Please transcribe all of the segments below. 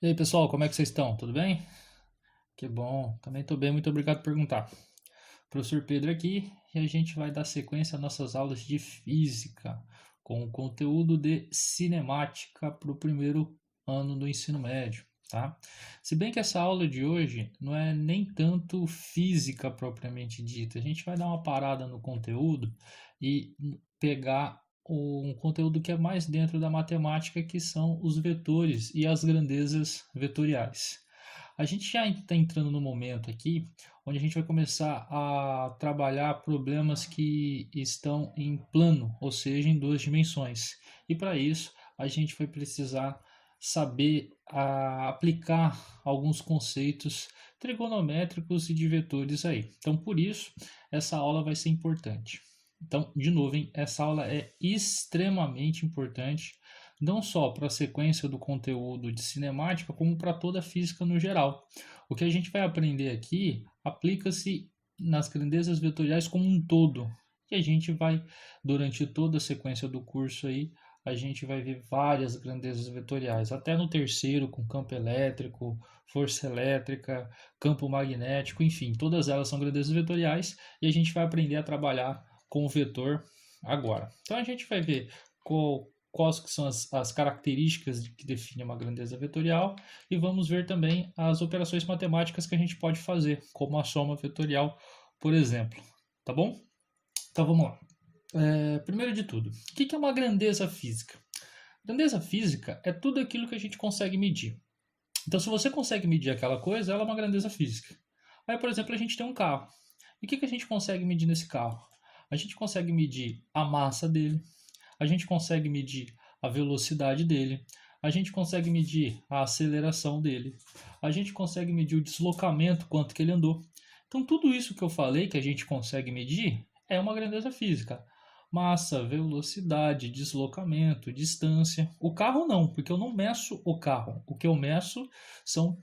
E aí, pessoal, como é que vocês estão? Tudo bem? Que bom, também estou bem, muito obrigado por perguntar. Professor Pedro aqui e a gente vai dar sequência às nossas aulas de física com o conteúdo de cinemática para o primeiro ano do ensino médio, tá? Se bem que essa aula de hoje não é nem tanto física propriamente dita, a gente vai dar uma parada no conteúdo e pegar um conteúdo que é mais dentro da matemática, que são os vetores e as grandezas vetoriais. A gente já está entrando no momento aqui onde a gente vai começar a trabalhar problemas que estão em plano, ou seja, em duas dimensões. E para isso, a gente vai precisar saber aplicar alguns conceitos trigonométricos e de vetores aí. Então, por isso, essa aula vai ser importante. Então, de novo, hein, essa aula é extremamente importante, não só para a sequência do conteúdo de cinemática, como para toda a física no geral. O que a gente vai aprender aqui aplica-se nas grandezas vetoriais como um todo. E a gente vai, durante toda a sequência do curso aí, a gente vai ver várias grandezas vetoriais, até no terceiro, com campo elétrico, força elétrica, campo magnético, enfim, todas elas são grandezas vetoriais e a gente vai aprender a trabalhar com o vetor agora. Então a gente vai ver quais que são as características que definem uma grandeza vetorial e vamos ver também as operações matemáticas que a gente pode fazer, como a soma vetorial, por exemplo. Tá bom? Então vamos lá. Primeiro de tudo, o que é uma grandeza física? Grandeza física é tudo aquilo que a gente consegue medir. Então, se você consegue medir aquela coisa, ela é uma grandeza física. Aí, por exemplo, a gente tem um carro. E o que a gente consegue medir nesse carro? A gente consegue medir a massa dele, a gente consegue medir a velocidade dele, a gente consegue medir a aceleração dele, a gente consegue medir o deslocamento, quanto que ele andou. Então, tudo isso que eu falei que a gente consegue medir é uma grandeza física. Massa, velocidade, deslocamento, distância. O carro não, porque eu não meço o carro. O que eu meço são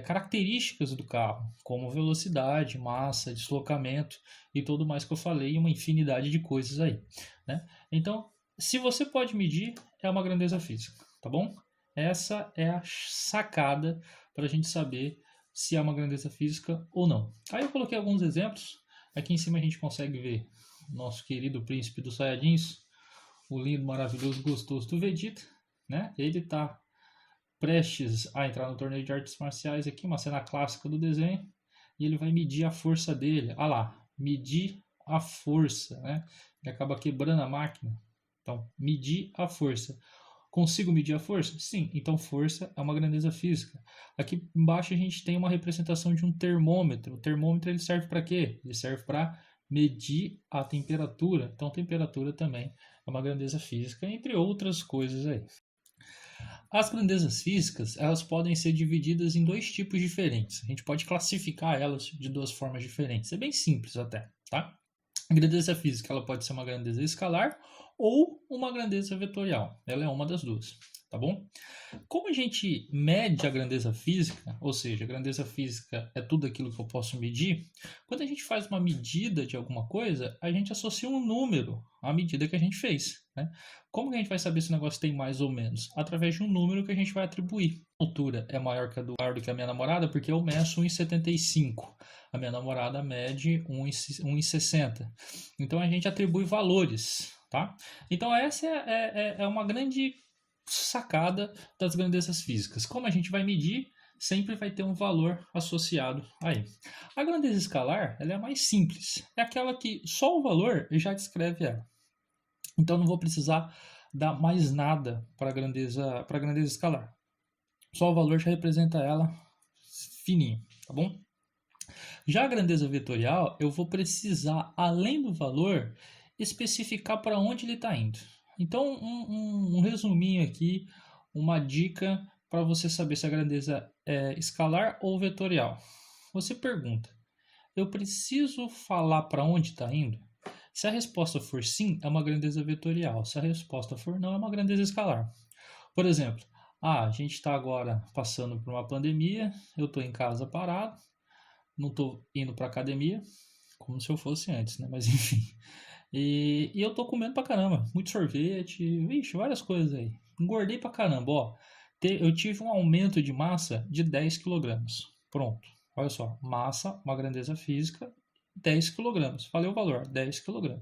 características do carro, como velocidade, massa, deslocamento e tudo mais que eu falei, uma infinidade de coisas aí, né? Então, se você pode medir, é uma grandeza física, tá bom? Essa é a sacada para a gente saber se é uma grandeza física ou não. Aí eu coloquei alguns exemplos. Aqui em cima a gente consegue ver o nosso querido príncipe dos Saiyajins, o lindo, maravilhoso, gostoso do Vegeta, né? Ele está prestes a entrar no torneio de artes marciais aqui, uma cena clássica do desenho, e ele vai medir a força dele. Ah lá, medir a força, né? Ele acaba quebrando a máquina. Então, medir a força. Consigo medir a força? Sim, então força é uma grandeza física. Aqui embaixo a gente tem uma representação de um termômetro. O termômetro ele serve para quê? Ele serve para medir a temperatura. Então, temperatura também é uma grandeza física, entre outras coisas aí. As grandezas físicas, elas podem ser divididas em dois tipos diferentes. A gente pode classificar elas de duas formas diferentes. É bem simples até, tá? A grandeza física, ela pode ser uma grandeza escalar ou uma grandeza vetorial. Ela é uma das duas, tá bom? Como a gente mede a grandeza física, ou seja, a grandeza física é tudo aquilo que eu posso medir, quando a gente faz uma medida de alguma coisa, a gente associa um número à medida que a gente fez, né? Como que a gente vai saber se o negócio tem mais ou menos? Através de um número que a gente vai atribuir. A altura é maior do que a minha namorada porque eu meço 1,75. A minha namorada mede 1,60. Então a gente atribui valores, tá? Então essa é uma grande sacada das grandezas físicas. Como a gente vai medir, sempre vai ter um valor associado aí. A grandeza escalar, ela é mais simples. É aquela que só o valor já descreve ela. Então não vou precisar dar mais nada para a grandeza escalar. Só o valor já representa ela fininho, tá bom? Já a grandeza vetorial, eu vou precisar, além do valor, especificar para onde ele está indo. Então, um resuminho aqui, uma dica para você saber se a grandeza é escalar ou vetorial. Você pergunta: eu preciso falar para onde está indo? Se a resposta for sim, é uma grandeza vetorial. Se a resposta for não, é uma grandeza escalar. Por exemplo, a gente está agora passando por uma pandemia, eu estou em casa parado, não estou indo para academia, como se eu fosse antes, né? Mas enfim. E eu tô comendo pra caramba. Muito sorvete, vixe, várias coisas aí. Engordei pra caramba, ó. eu tive um aumento de massa de 10 kg. Pronto. Olha só, massa, uma grandeza física, 10 kg. Falei o valor, 10 kg.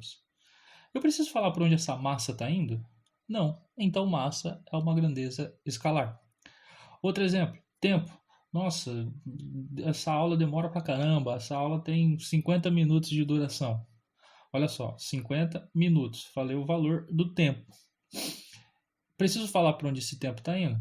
Eu preciso falar para onde essa massa está indo? Não. Então massa é uma grandeza escalar. Outro exemplo, tempo. Nossa, essa aula demora pra caramba, essa aula tem 50 minutos de duração. Olha só, 50 minutos. Falei o valor do tempo. Preciso falar para onde esse tempo está indo?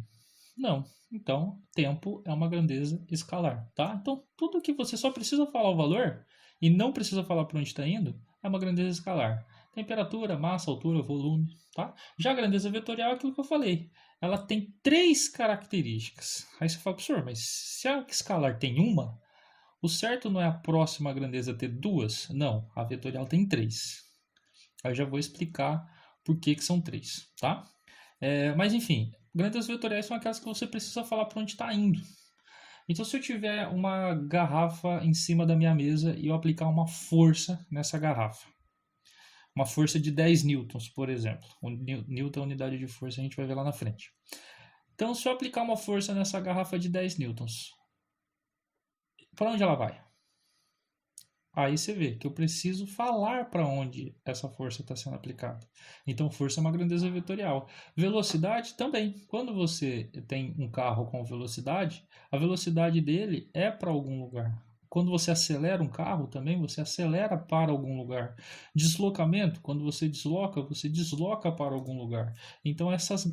Não. Então, tempo é uma grandeza escalar, tá? Então, tudo que você só precisa falar o valor e não precisa falar para onde está indo é uma grandeza escalar. Temperatura, massa, altura, volume, tá? Já a grandeza vetorial é aquilo que eu falei. Ela tem 3 características. Aí você fala, professor, mas se a escalar tem uma, o certo não é a próxima grandeza ter 2? Não, a vetorial tem 3. Aí eu já vou explicar por que são 3, tá? Mas enfim, grandezas vetoriais são aquelas que você precisa falar para onde está indo. Então, se eu tiver uma garrafa em cima da minha mesa e eu aplicar uma força nessa garrafa, uma força de 10 newtons, por exemplo. O newton é a unidade de força, a gente vai ver lá na frente. Então, se eu aplicar uma força nessa garrafa de 10 newtons, para onde ela vai? Aí você vê que eu preciso falar para onde essa força está sendo aplicada. Então, força é uma grandeza vetorial. Velocidade também. Quando você tem um carro com velocidade, a velocidade dele é para algum lugar. Quando você acelera um carro, também você acelera para algum lugar. Deslocamento, quando você desloca para algum lugar. Então, essas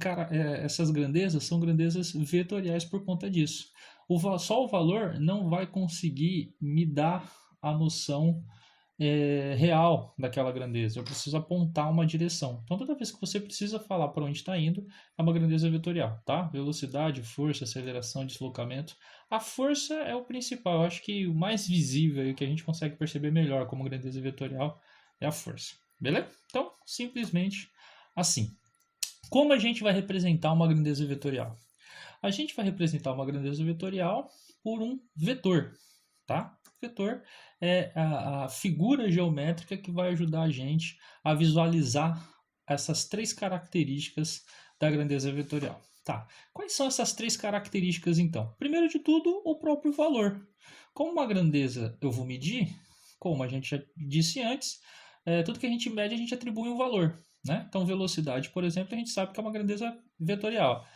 grandezas são grandezas vetoriais por conta disso. Só o valor não vai conseguir me dar a noção real daquela grandeza. Eu preciso apontar uma direção. Então, toda vez que você precisa falar para onde está indo, é uma grandeza vetorial, tá? Velocidade, força, aceleração, deslocamento. A força é o principal. Eu acho que o mais visível e o que a gente consegue perceber melhor como grandeza vetorial é a força. Beleza? Então, simplesmente assim. Como a gente vai representar uma grandeza vetorial? A gente vai representar uma grandeza vetorial por um vetor, tá? Vetor é a figura geométrica que vai ajudar a gente a visualizar essas 3 características da grandeza vetorial. Tá. Quais são essas 3 características então? Primeiro de tudo, o próprio valor. Como uma grandeza eu vou medir, como a gente já disse antes, tudo que a gente mede a gente atribui um valor. Né? Então, velocidade, por exemplo, a gente sabe que é uma grandeza vetorial.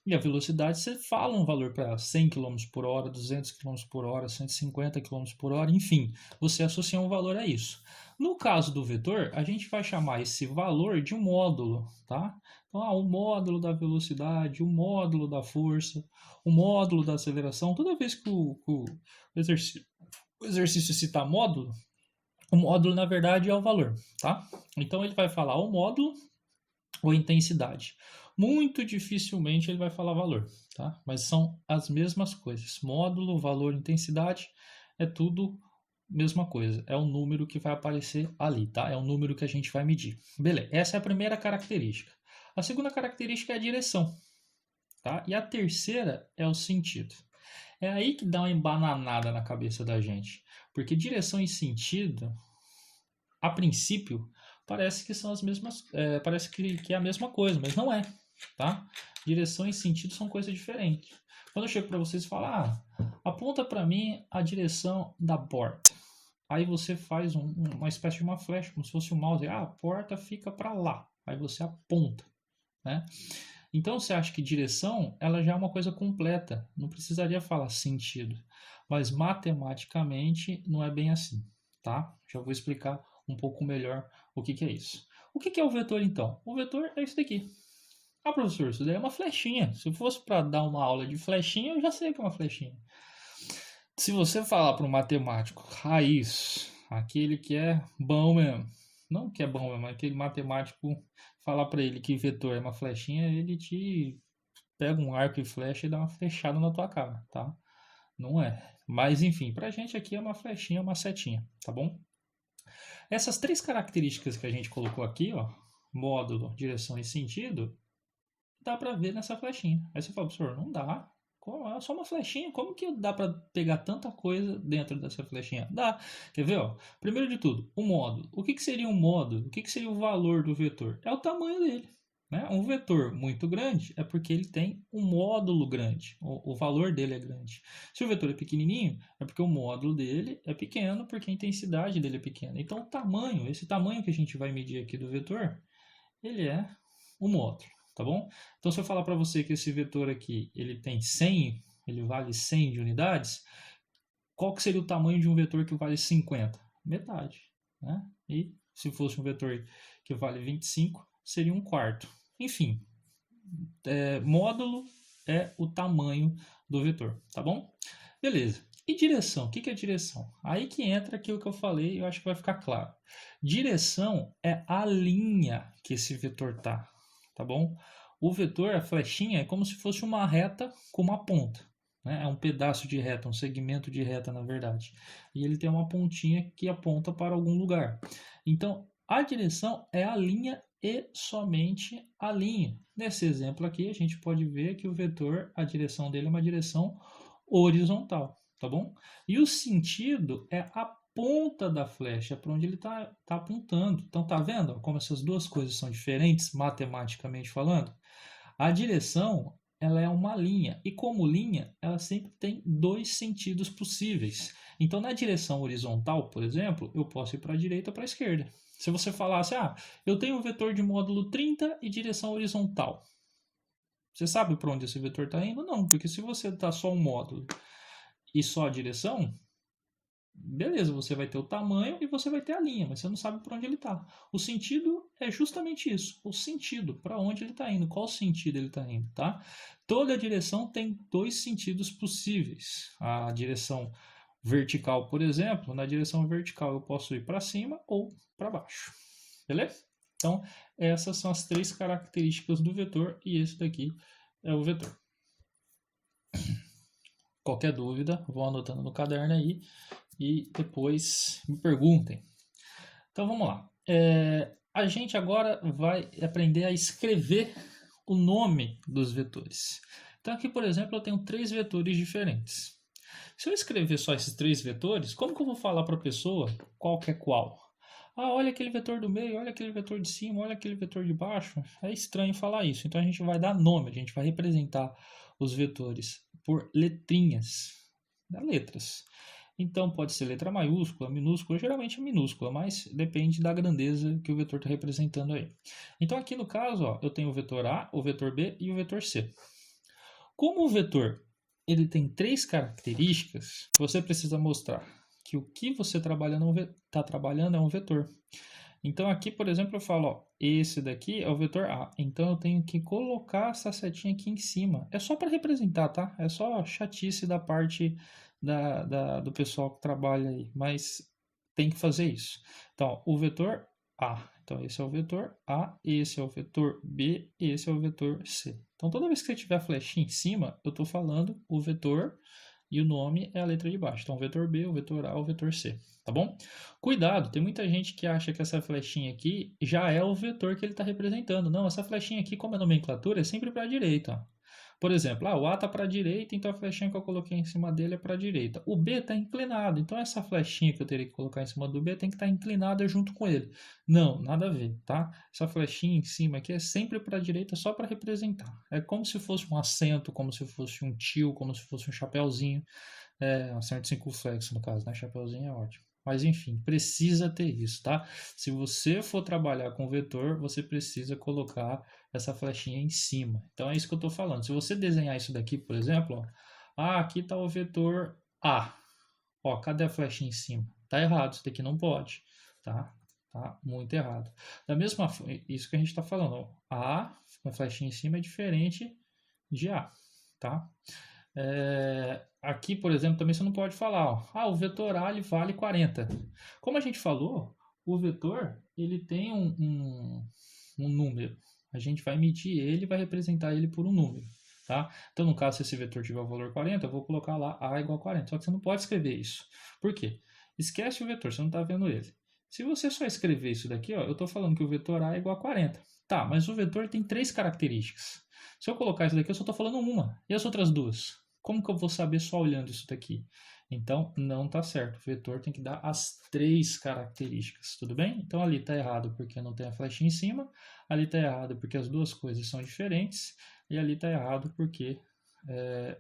E a velocidade, você fala um valor para ela, 100 km por hora, 200 km por hora, 150 km por hora, enfim, você associa um valor a isso. No caso do vetor, a gente vai chamar esse valor de um módulo, tá? Então, o módulo da velocidade, o módulo da força, o módulo da aceleração. Toda vez que o exercício citar módulo, o módulo, na verdade, é o valor, tá? Então, ele vai falar o módulo ou intensidade. Muito dificilmente ele vai falar valor, tá? Mas são as mesmas coisas. Módulo, valor, intensidade, é tudo mesma coisa. É o número que vai aparecer ali, tá? É o número que a gente vai medir. Beleza, essa é a primeira característica. A segunda característica é a direção, tá? E a terceira é o sentido. É aí que dá uma embananada na cabeça da gente. Porque direção e sentido, a princípio, parece que são as mesmas, parece que é a mesma coisa, mas não é, tá? Direção e sentido são coisas diferentes. Quando eu chego para vocês e falo, aponta para mim a direção da porta. Aí você faz uma espécie de uma flecha, como se fosse um mouse. A porta fica para lá. Aí você aponta, né? Então você acha que direção, ela já é uma coisa completa. Não precisaria falar sentido. Mas matematicamente não é bem assim, tá? Já vou explicar um pouco melhor o que é isso. O que é o vetor, então? O vetor é isso daqui. Professor, isso daí é uma flechinha. Se fosse para dar uma aula de flechinha, eu já sei que é uma flechinha. Se você falar para um matemático raiz, aquele que é bom mesmo, não que é bom mesmo, aquele matemático, falar para ele que vetor é uma flechinha, ele te pega um arco e flecha e dá uma flechada na tua cara, tá? Não é. Mas enfim, pra gente aqui é uma flechinha, uma setinha, tá bom? Essas 3 características que a gente colocou aqui, ó, módulo, direção e sentido, dá para ver nessa flechinha. Aí você fala, professor, não dá. É só uma flechinha, como que dá para pegar tanta coisa dentro dessa flechinha? Dá. Quer ver? Ó? Primeiro de tudo, o módulo. O que seria um módulo? O que seria o valor do vetor? É o tamanho dele. né? Um vetor muito grande é porque ele tem um módulo grande, o valor dele é grande. Se o vetor é pequenininho, é porque o módulo dele é pequeno, porque a intensidade dele é pequena. Então, o tamanho, esse tamanho que a gente vai medir aqui do vetor, ele é o módulo, tá bom? Então, se eu falar para você que esse vetor aqui, ele tem 100, ele vale 100 de unidades, qual que seria o tamanho de um vetor que vale 50? Metade, né? E se fosse um vetor que vale 25, seria um quarto. Enfim, módulo é o tamanho do vetor, tá bom? Beleza. E direção? O que é direção? Aí que entra aquilo que eu falei, eu acho que vai ficar claro. Direção é a linha que esse vetor tá bom? O vetor, a flechinha, é como se fosse uma reta com uma ponta. Né? É um pedaço de reta, um segmento de reta, na verdade. E ele tem uma pontinha que aponta para algum lugar. Então, a direção é a linha e somente a linha. Nesse exemplo aqui, a gente pode ver que o vetor, a direção dele é uma direção horizontal, tá bom? E o sentido é a ponta da flecha, para onde ele está apontando. Então, tá vendo como essas duas coisas são diferentes, matematicamente falando? A direção, ela é uma linha, e como linha, ela sempre tem dois sentidos possíveis. Então, na direção horizontal, por exemplo, eu posso ir para a direita ou para a esquerda. Se você falasse, eu tenho um vetor de módulo 30 e direção horizontal. Você sabe para onde esse vetor está indo? Não, porque se você dá só um módulo e só a direção, beleza, você vai ter o tamanho e você vai ter a linha, mas você não sabe para onde ele está. O sentido é justamente isso, o sentido, para onde ele está indo, qual sentido ele está indo, tá? Toda direção tem dois sentidos possíveis. A direção vertical, por exemplo, na direção vertical eu posso ir para cima ou para baixo, beleza? Então, essas são as três características do vetor e esse daqui é o vetor. Qualquer dúvida, vão anotando no caderno aí e depois me perguntem. Então vamos lá. A gente agora vai aprender a escrever o nome dos vetores. Então aqui, por exemplo, eu tenho 3 vetores diferentes. Se eu escrever só esses 3 vetores, como que eu vou falar para a pessoa qual que é qual? Olha aquele vetor do meio, olha aquele vetor de cima, olha aquele vetor de baixo. É estranho falar isso. Então a gente vai dar nome, a gente vai representar os vetores por letrinhas, letras. Então pode ser letra maiúscula, minúscula, geralmente é minúscula, mas depende da grandeza que o vetor está representando aí. Então aqui no caso, eu tenho o vetor A, o vetor B e o vetor C. Como o vetor ele tem 3 características, você precisa mostrar que o que você está trabalhando é um vetor. Então aqui, por exemplo, eu falo, esse daqui é o vetor A. Então eu tenho que colocar essa setinha aqui em cima. É só para representar, tá? É só chatice da parte do pessoal que trabalha aí, mas tem que fazer isso. Então, o vetor A. Então esse é o vetor A, esse é o vetor B, esse é o vetor C. Então toda vez que você tiver a flechinha em cima, eu estou falando o vetor e o nome é a letra de baixo. Então, o vetor B, o vetor A, o vetor C, tá bom? Cuidado, tem muita gente que acha que essa flechinha aqui já é o vetor que ele está representando. Não, essa flechinha aqui, como é nomenclatura, é sempre para a direita. Ó. Por exemplo, o A está para a direita, então a flechinha que eu coloquei em cima dele é para a direita. O B está inclinado, então essa flechinha que eu teria que colocar em cima do B tem que estar inclinada junto com ele. Não, nada a ver, tá? Essa flechinha em cima aqui é sempre para a direita só para representar. É como se fosse um acento, como se fosse um tio, como se fosse um chapéuzinho. Um acento circunflexo no caso, né? Chapéuzinho é ótimo. Mas enfim, precisa ter isso, tá? Se você for trabalhar com vetor, você precisa colocar essa flechinha em cima. Então é isso que eu estou falando. Se você desenhar isso daqui, por exemplo, aqui está o vetor A. Cadê a flechinha em cima? Tá errado, isso daqui não pode, tá? Tá muito errado. Da mesma forma, isso que a gente está falando, A, com a flechinha em cima é diferente de A, tá? Aqui, por exemplo, também você não pode falar, o vetor A ele vale 40. Como a gente falou, o vetor ele tem um número. A gente vai medir ele e vai representar ele por um número. Tá? Então, no caso, se esse vetor tiver o valor 40, eu vou colocar lá A igual a 40. Só que você não pode escrever isso. Por quê? Esquece o vetor, você não está vendo ele. Se você só escrever isso daqui, eu estou falando que o vetor A é igual a 40. Tá, mas o vetor tem 3 características. Se eu colocar isso daqui, eu só estou falando uma. E as outras 2? Como que eu vou saber só olhando isso daqui? Então, não está certo. O vetor tem que dar as 3 características, tudo bem? Então, ali está errado porque não tem a flechinha em cima, ali está errado porque as duas coisas são diferentes, e ali está errado porque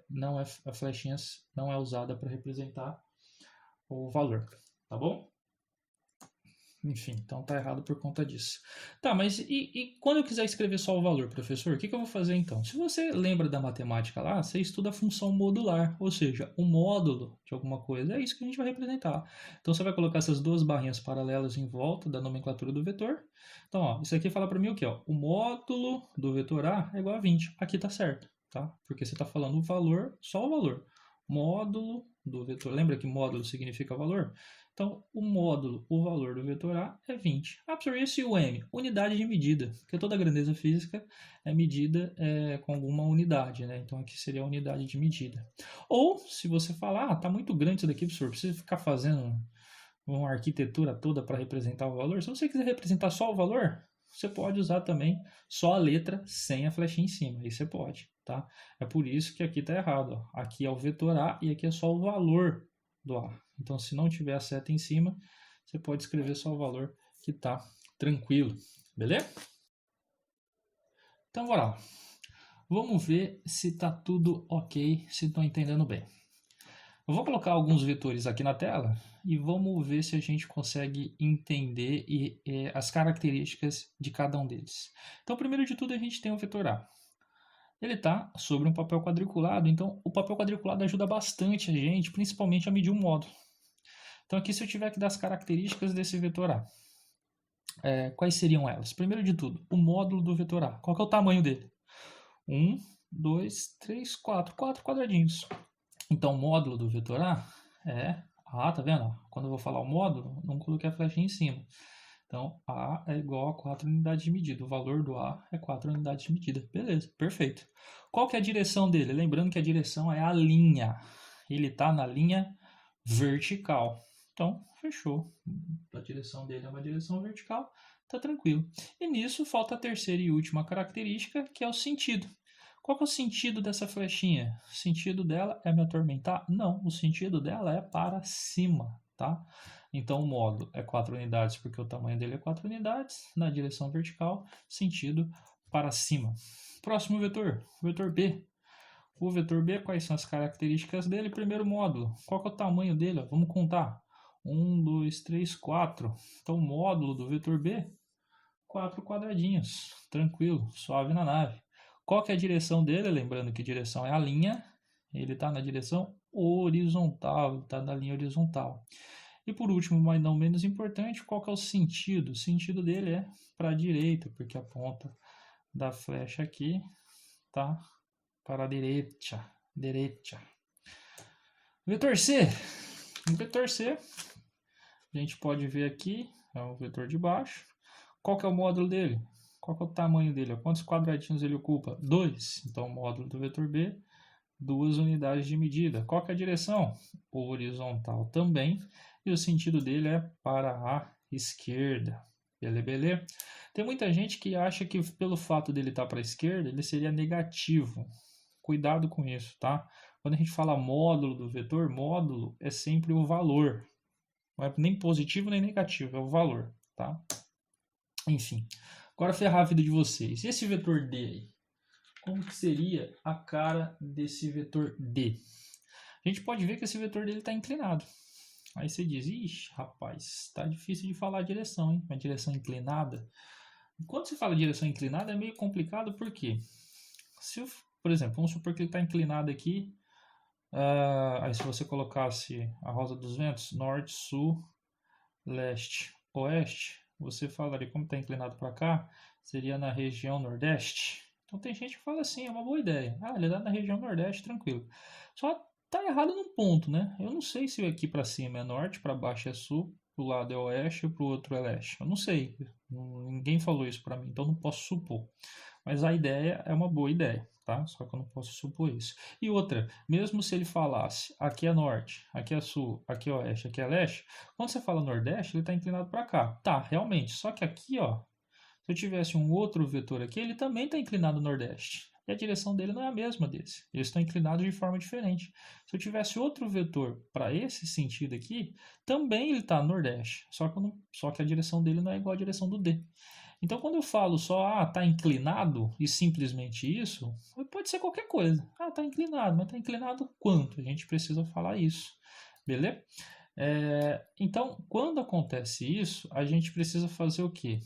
não é, a flechinha não é usada para representar o valor, tá bom? Enfim, então tá errado por conta disso. Tá, mas e quando eu quiser escrever só o valor, professor, o que eu vou fazer então? Se você lembra da matemática lá, você estuda a função modular, ou seja, o módulo de alguma coisa. É isso que a gente vai representar. Então você vai colocar essas duas barrinhas paralelas em volta da nomenclatura do vetor. Então, ó, isso aqui fala para mim o quê? Ó? O módulo do vetor A é igual a 20. Aqui tá certo, tá? Porque você está falando o valor, só o valor. Módulo do vetor. Lembra que módulo significa valor? Então, o módulo, o valor do vetor A é 20. Ah, professor, e esse UM? Unidade de medida, porque toda grandeza física é medida com alguma unidade, né? Então, aqui seria a unidade de medida. Ou, se você falar, tá muito grande isso daqui, professor, precisa ficar fazendo uma arquitetura toda para representar o valor. Se você quiser representar só o valor, você pode usar também só a letra sem a flechinha em cima. Aí você pode, tá? É por isso que aqui está errado. Ó. Aqui é o vetor A e aqui é só o valor do A. Então, se não tiver a seta em cima, você pode escrever só o valor que está tranquilo. Beleza? Então, bora lá. Vamos ver se está tudo ok, se estão entendendo bem. Eu vou colocar alguns vetores aqui na tela e vamos ver se a gente consegue entender as características de cada um deles. Então, primeiro de tudo, a gente tem o vetor A. Ele está sobre um papel quadriculado, então o papel quadriculado ajuda bastante a gente, principalmente a medir o módulo. Então, aqui, se eu tiver que dar as características desse vetor A, quais seriam elas? Primeiro de tudo, o módulo do vetor A. Qual que é o tamanho dele? 1, 2, 3, 4. 4 quadradinhos. Então, o módulo do vetor A é A, tá vendo? Quando eu vou falar o módulo, não coloquei a flechinha em cima. Então, A é igual a 4 unidades de medida. O valor do A é 4 unidades de medida. Beleza, perfeito. Qual que é a direção dele? Lembrando que a direção é a linha. Ele está na linha vertical. Então, fechou. A direção dele é uma direção vertical, tá tranquilo. E nisso falta a terceira e última característica, que é o sentido. Qual que é o sentido dessa flechinha? O sentido dela é me atormentar? Não, o sentido dela é para cima, tá? Então o módulo é 4 unidades porque o tamanho dele é 4 unidades, na direção vertical, sentido para cima. Próximo vetor, o vetor B. O vetor B, quais são as características dele? Primeiro módulo, qual que é o tamanho dele? Vamos contar. 1, 2, 3, 4. Então o módulo do vetor B, 4 quadradinhos, tranquilo, suave na nave. Qual que é a direção dele? Lembrando que direção é a linha, ele está na direção horizontal, está na linha horizontal. E por último, mas não menos importante, qual que é o sentido? O sentido dele é para a direita, porque a ponta da flecha aqui está para a direita. Vetor C. O vetor C, a gente pode ver aqui, é o vetor de baixo. Qual que é o módulo dele? Qual que é o tamanho dele? Quantos quadradinhos ele ocupa? 2. Então, o módulo do vetor B, 2 unidades de medida. Qual que é a direção? Horizontal também. E o sentido dele é para a esquerda. Beleza? Tem muita gente que acha que pelo fato dele estar para a esquerda, ele seria negativo. Cuidado com isso, tá? Quando a gente fala módulo do vetor, módulo é sempre o valor. Não é nem positivo nem negativo, é o valor, tá? Enfim, agora ferrar a vida de vocês. E esse vetor D aí? Como que seria a cara desse vetor D? A gente pode ver que esse vetor dele está inclinado. Aí você diz, ixi, rapaz, tá difícil de falar a direção, hein? Uma direção inclinada. Quando se fala direção inclinada é meio complicado, por quê? Se eu, por exemplo, vamos supor que ele está inclinado aqui, aí se você colocasse a rosa dos ventos, norte, sul, leste, oeste, você falaria, como está inclinado para cá, seria na região nordeste. Então tem gente que fala assim, é uma boa ideia. Ah, ele dá na região nordeste, tranquilo. Só tá errado num ponto, né? Eu não sei se aqui para cima é norte, para baixo é sul, pro lado é oeste e pro outro é leste. Eu não sei. Ninguém falou isso para mim, então não posso supor. Mas a ideia é uma boa ideia, tá? Só que eu não posso supor isso. E outra, mesmo se ele falasse aqui é norte, aqui é sul, aqui é oeste, aqui é leste, quando você fala nordeste, ele está inclinado para cá. Tá, realmente. Só que aqui, ó, se eu tivesse um outro vetor aqui, ele também está inclinado nordeste. e a direção dele não é a mesma desse. Eles estão inclinados de forma diferente. Se eu tivesse outro vetor para esse sentido aqui, também ele está no nordeste, só que a direção dele não é igual à direção do D. Então, quando eu falo só, está inclinado e simplesmente isso, pode ser qualquer coisa. Está inclinado, mas está inclinado quanto? A gente precisa falar isso, beleza? Então, quando acontece isso, a gente precisa fazer o quê?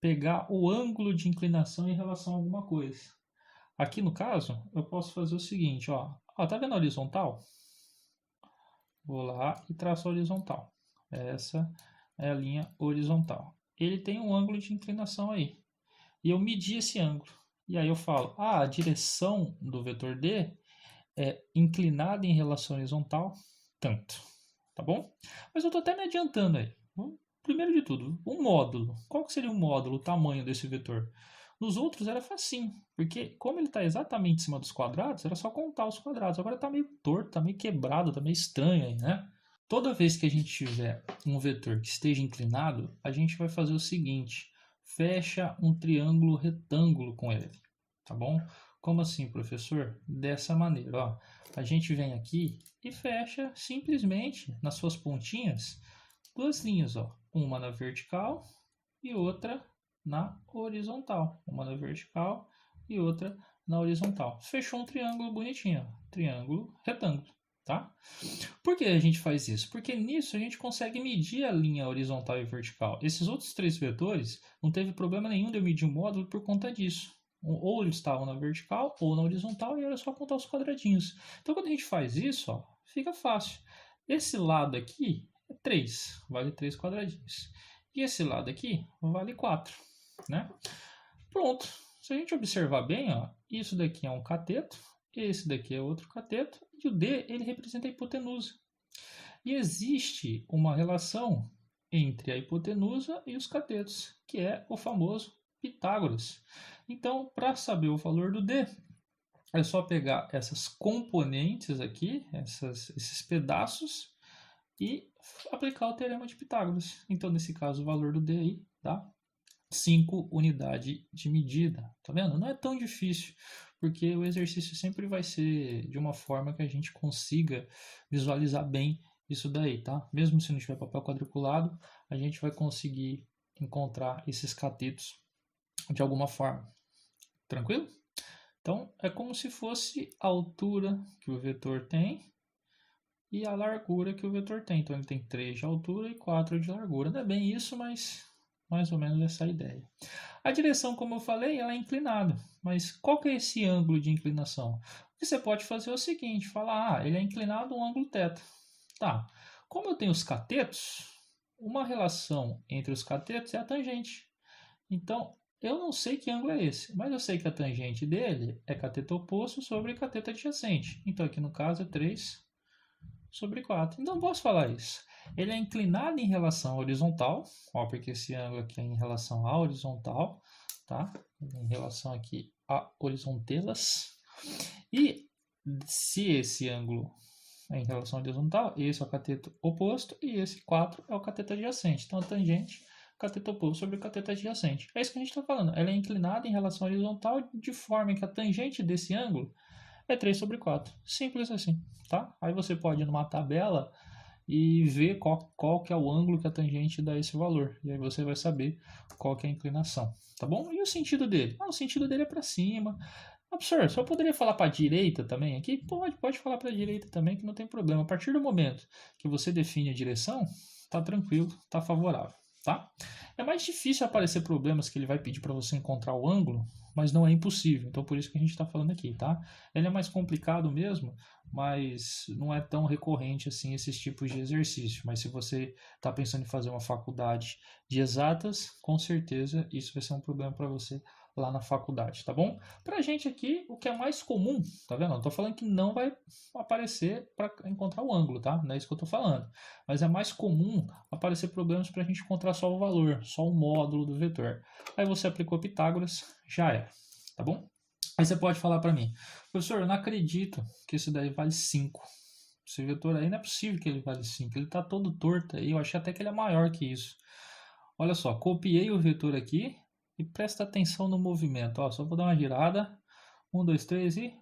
Pegar o ângulo de inclinação em relação a alguma coisa. Aqui no caso, eu posso fazer o seguinte, tá vendo a horizontal? Vou lá e traço a horizontal. Essa é a linha horizontal. Ele tem um ângulo de inclinação aí. E eu medi esse ângulo. E aí eu falo, a direção do vetor D é inclinada em relação à horizontal, tanto. Tá bom? Mas eu estou até me adiantando aí. Primeiro de tudo, o módulo. Qual que seria o módulo, o tamanho desse vetor? Nos outros era facinho, porque como ele está exatamente em cima dos quadrados, era só contar os quadrados. Agora está meio torto, está meio quebrado, está meio estranho aí, né? Toda vez que a gente tiver um vetor que esteja inclinado, a gente vai fazer o seguinte, fecha um triângulo retângulo com ele, tá bom? Como assim, professor? Dessa maneira, ó. A gente vem aqui e fecha simplesmente nas suas pontinhas duas linhas, ó. Uma na vertical e outra na horizontal. Uma na vertical e outra na horizontal. Fechou um triângulo bonitinho, ó. Triângulo retângulo, tá? Por que a gente faz isso? Porque nisso a gente consegue medir a linha horizontal e vertical. Esses outros três vetores não teve problema nenhum de eu medir o módulo por conta disso. Ou eles estavam na vertical ou na horizontal e era só contar os quadradinhos. Então quando a gente faz isso, ó, fica fácil. Esse lado aqui é 3, vale 3 quadradinhos. E esse lado aqui vale 4, né? Pronto. Se a gente observar bem, ó, isso daqui é um cateto, esse daqui é outro cateto, e o D ele representa a hipotenusa. E existe uma relação entre a hipotenusa e os catetos, que é o famoso Pitágoras. Então, para saber o valor do D, é só pegar essas componentes aqui, esses pedaços, e aplicar o teorema de Pitágoras. Então, nesse caso, o valor do D aí dá 5 unidades de medida. Tá vendo? Não é tão difícil, porque o exercício sempre vai ser de uma forma que a gente consiga visualizar bem isso daí, tá? Mesmo se não tiver papel quadriculado, a gente vai conseguir encontrar esses catetos de alguma forma. Tranquilo? Então, é como se fosse a altura que o vetor tem e a largura que o vetor tem. Então, ele tem 3 de altura e 4 de largura. Não é bem isso, mas mais ou menos essa é a ideia. A direção, como eu falei, ela é inclinada. Mas qual que é esse ângulo de inclinação? O que você pode fazer é o seguinte, falar, ele é inclinado um ângulo θ. Tá, como eu tenho os catetos, uma relação entre os catetos é a tangente. Então, eu não sei que ângulo é esse, mas eu sei que a tangente dele é cateto oposto sobre cateto adjacente. Então, aqui no caso é 3 sobre 4. Então, posso falar isso. Ele é inclinado em relação à horizontal, ó, porque esse ângulo aqui é em relação à horizontal, tá? Em relação aqui a horizontelas. E se esse ângulo é em relação à horizontal, esse é o cateto oposto e esse 4 é o cateto adjacente. Então, a tangente, cateto oposto sobre o cateto adjacente. É isso que a gente está falando. Ela é inclinada em relação à horizontal de forma que a tangente desse ângulo é 3 sobre 4. Simples assim, tá? Aí você pode ir numa tabela e ver qual que é o ângulo que a tangente dá esse valor. E aí você vai saber qual que é a inclinação, tá bom? E o sentido dele? O sentido dele é para cima. Professor, só poderia falar para a direita também aqui? Pode falar para a direita também, que não tem problema. A partir do momento que você define a direção, tá tranquilo, tá favorável, tá? É mais difícil aparecer problemas que ele vai pedir para você encontrar o ângulo, mas não é impossível. Então, por isso que a gente está falando aqui, tá? Ele é mais complicado mesmo, mas não é tão recorrente assim esses tipos de exercício. Mas se você está pensando em fazer uma faculdade de exatas, com certeza isso vai ser um problema para você lá na faculdade, tá bom? Pra gente aqui, o que é mais comum, tá vendo? Eu tô falando que não vai aparecer para encontrar o ângulo, tá? Não é isso que eu tô falando. Mas é mais comum aparecer problemas pra gente encontrar só o valor, só o módulo do vetor. Aí você aplicou Pitágoras, já é, tá bom? Aí você pode falar para mim, professor, eu não acredito que esse daí vale 5. Esse vetor aí não é possível que ele vale 5. Ele tá todo torto aí, eu achei até que ele é maior que isso. Olha só, copiei o vetor aqui, E presta atenção no movimento. Ó, só vou dar uma girada. 1, 2, 3 e...